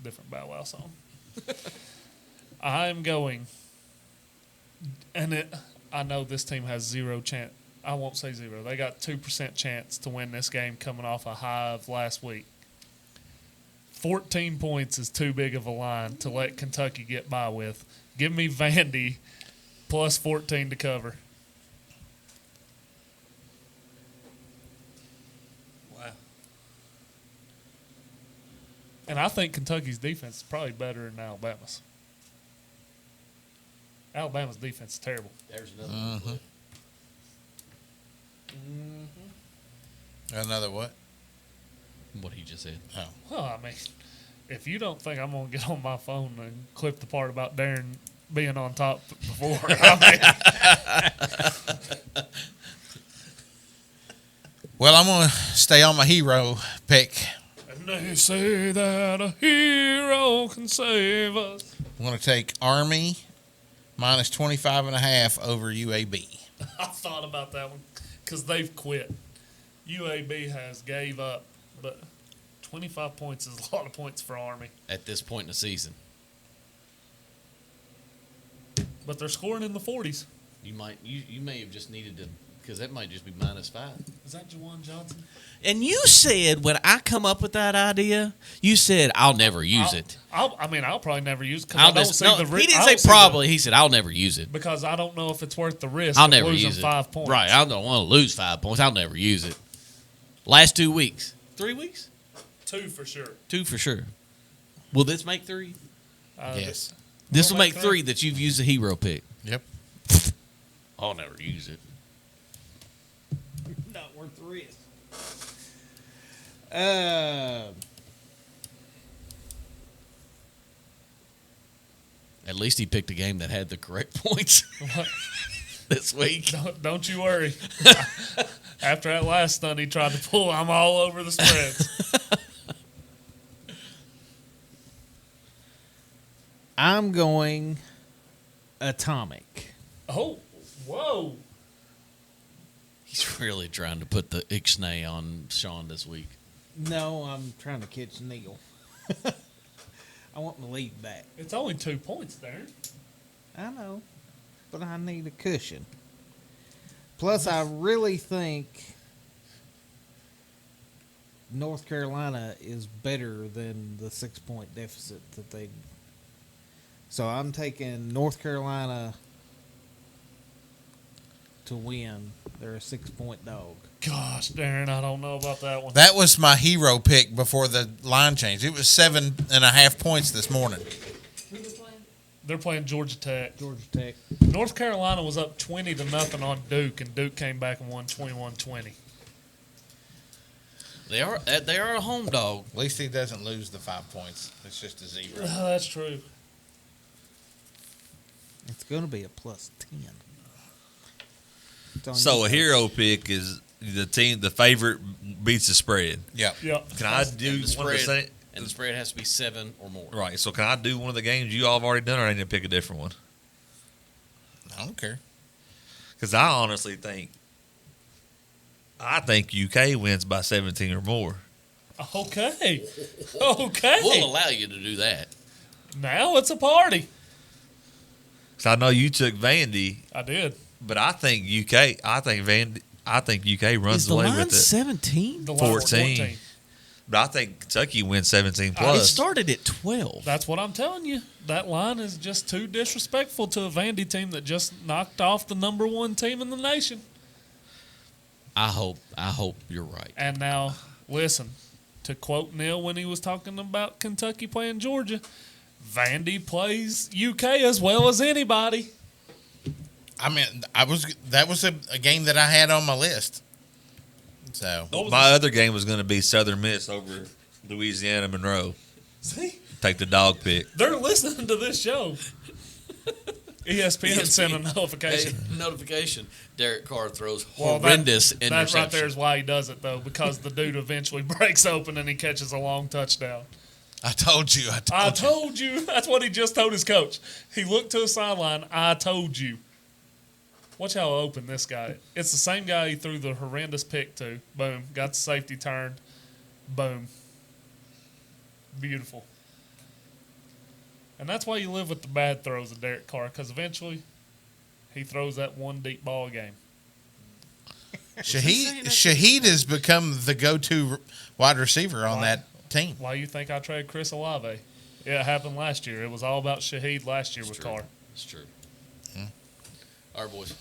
B: Different Bow Wow song. I'm going, and I know this team has zero chance. I won't say zero. They got 2% chance to win this game coming off a high of last week. 14 points is too big of a line to let Kentucky get by with. Give me Vandy plus 14 to cover.
E: Wow.
B: And I think Kentucky's defense is probably better than Alabama's. Alabama's defense is terrible.
D: There's another one.
A: Another what?
D: What he just said.
A: Oh.
B: Well, I mean, if you don't think I'm going to get on my phone and clip the part about Darren being on top before, I mean,
A: Well, I'm going to stay on my hero pick.
B: and they say that a hero can save us.
A: I'm going to take Army minus 25.5 over UAB.
B: I thought about that one because they've quit. UAB has gave up, but 25 points is a lot of points for Army.
D: At this point in the season,
B: But they're scoring in the 40s.
D: you may have just needed to, because that might just be -5.
B: Is that Jawan Johnson?
D: And you said when I come up with that idea, you said I'll never use it.
B: I'll probably never use it because I don't see the risk.
D: He didn't say probably. He said I'll never use it.
B: Because I don't know if it's worth the risk
D: I'll
B: of
D: never
B: losing
D: use it.
B: 5 points.
D: Right. I don't want to lose 5 points. I'll never use it. Last 2 weeks. 3 weeks?
B: 2 for sure.
D: 2 for sure. Will this make 3?
A: Yes.
D: This will
B: Will
D: make
B: make
D: 3 that you've used a hero pick.
A: Yep.
D: I'll never use it.
C: Not worth the risk.
D: At least he picked a game that had the correct points this week.
B: Don't you worry. After that last stunt he tried to pull, I'm all over the spreads.
C: I'm going Atomic.
B: Oh, whoa.
D: He's really trying to put the ixnay on Sean this week.
C: No, I'm trying to catch Neil. I want the lead back.
B: It's only 2 points, Darren.
C: I know, but I need a cushion. Plus, I really think North Carolina is better than the 6-point deficit that they. So I'm taking North Carolina to win. They're a 6-point dog.
B: Gosh, Darren, I don't know about that one.
A: That was my hero pick before the line change. It was 7.5 points this morning.
B: They're playing Georgia Tech.
C: Georgia Tech.
B: North Carolina was up 20-0 on Duke, and Duke came back and won 21-20.
D: They are a home dog.
A: At least he doesn't lose the 5 points. It's just a 0.
B: That's true.
C: It's going to be a plus 10. It's on
E: So
C: you,
E: a
C: Coach.
E: hero pick is the favorite beats the spread.
A: Yep.
B: Yep.
E: Can I do
D: And the
E: one of the
D: spread,
E: same?
D: and the spread has to be 7 or more.
E: Right. So can I do one of the games you all have already done, or I need to pick a different one?
A: I don't care.
E: Because I honestly think UK wins by 17 or more.
B: Okay. Okay.
D: We'll allow you to do that.
B: Now it's a party.
E: Because I know you took Vandy,
B: I did.
E: but I think UK. I think UK runs
D: Is the
E: away
D: line
E: with it.
D: 17?
B: The line was
E: 14. But I think Kentucky wins 17
D: It
E: plus.
D: started at 12.
B: That's what I'm telling you. That line is just too disrespectful to a Vandy team that just knocked off the #1 team in the nation.
D: I hope you're right.
B: And now, listen, to quote Neil when he was talking about Kentucky playing Georgia, Vandy plays UK as well as anybody.
A: I mean, that was a game that I had on my list. So
E: My other game was going to be Southern Miss over Louisiana Monroe.
B: See,
E: Take the dog pick.
B: they're listening to this show. ESPN sent a notification.
D: Hey, notification. Derek Carr throws
B: Well,
D: horrendous
B: that
D: interception.
B: right there is why he does it, though, because the dude eventually breaks open and he catches a long touchdown.
A: I told you.
B: I told you. That's what he just told his coach. He looked to the sideline. I told you. Watch how open this guy. It's the same guy he threw the horrendous pick to. Boom. Got the safety turned. Boom. Beautiful. And that's why you live with the bad throws of Derek Carr, because eventually he throws that one deep ball game.
A: Shaheed has become the go-to wide receiver on that team.
B: Why you think I traded Chris Olave? Yeah, it happened last year. It was all about Shaheed last year with Carr.
D: It's true. All right, boys.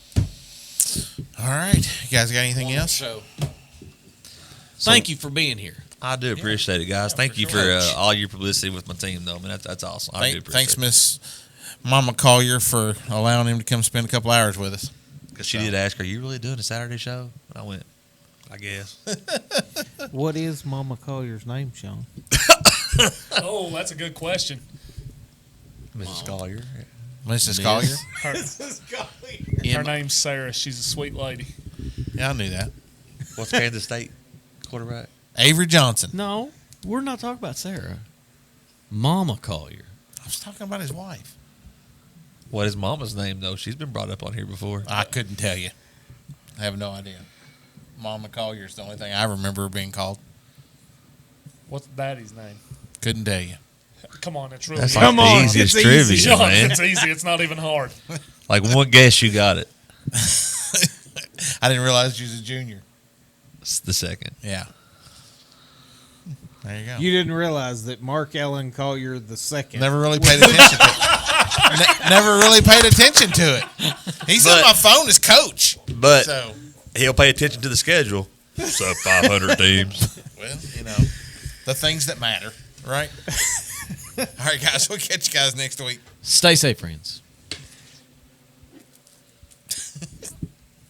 A: All right. You guys got anything else?
D: Show. Thank you for being here.
E: I do appreciate it, guys. Thank you for all your publicity with my team, though. I mean, that's awesome. I do appreciate
A: Thanks,
E: it.
A: Miss Mama Collier, for allowing him to come spend a couple hours with us.
E: Because she did ask, "Are you really doing a Saturday show?" And I went, "I guess."
C: What is Mama Collier's name, Sean?
B: Oh, that's a good question.
E: Mrs. Collier.
A: Mrs. Collier?
B: Her name's Sarah. She's a sweet lady.
A: Yeah, I knew that.
E: What's Kansas State quarterback?
A: Avery Johnson.
D: No, we're not talking about Sarah. Mama Collier.
A: I was talking about his wife.
E: What is Mama's name, though? She's been brought up on here before.
A: I couldn't tell you. I have no idea. Mama Collier's the only thing I remember her being called.
B: What's Daddy's name?
A: Couldn't tell you.
B: Come on, it's really
E: That's
B: easy.
E: like the easiest
C: it's
E: trivia,
C: easy.
B: Sean,
E: man.
B: it's easy. It's not even hard.
E: Like one guess, you got it.
A: I didn't realize she was a junior.
E: It's the second.
A: Yeah. There you go.
C: You didn't realize that Mark Allen Collier II
A: Never really paid attention to it. Never really paid attention to it. He's on my phone as coach.
E: But
A: So,
E: he'll pay attention to the schedule. Sub 500 teams.
A: well, the things that matter, right? All right, guys. We'll catch you guys next week.
D: Stay safe, friends.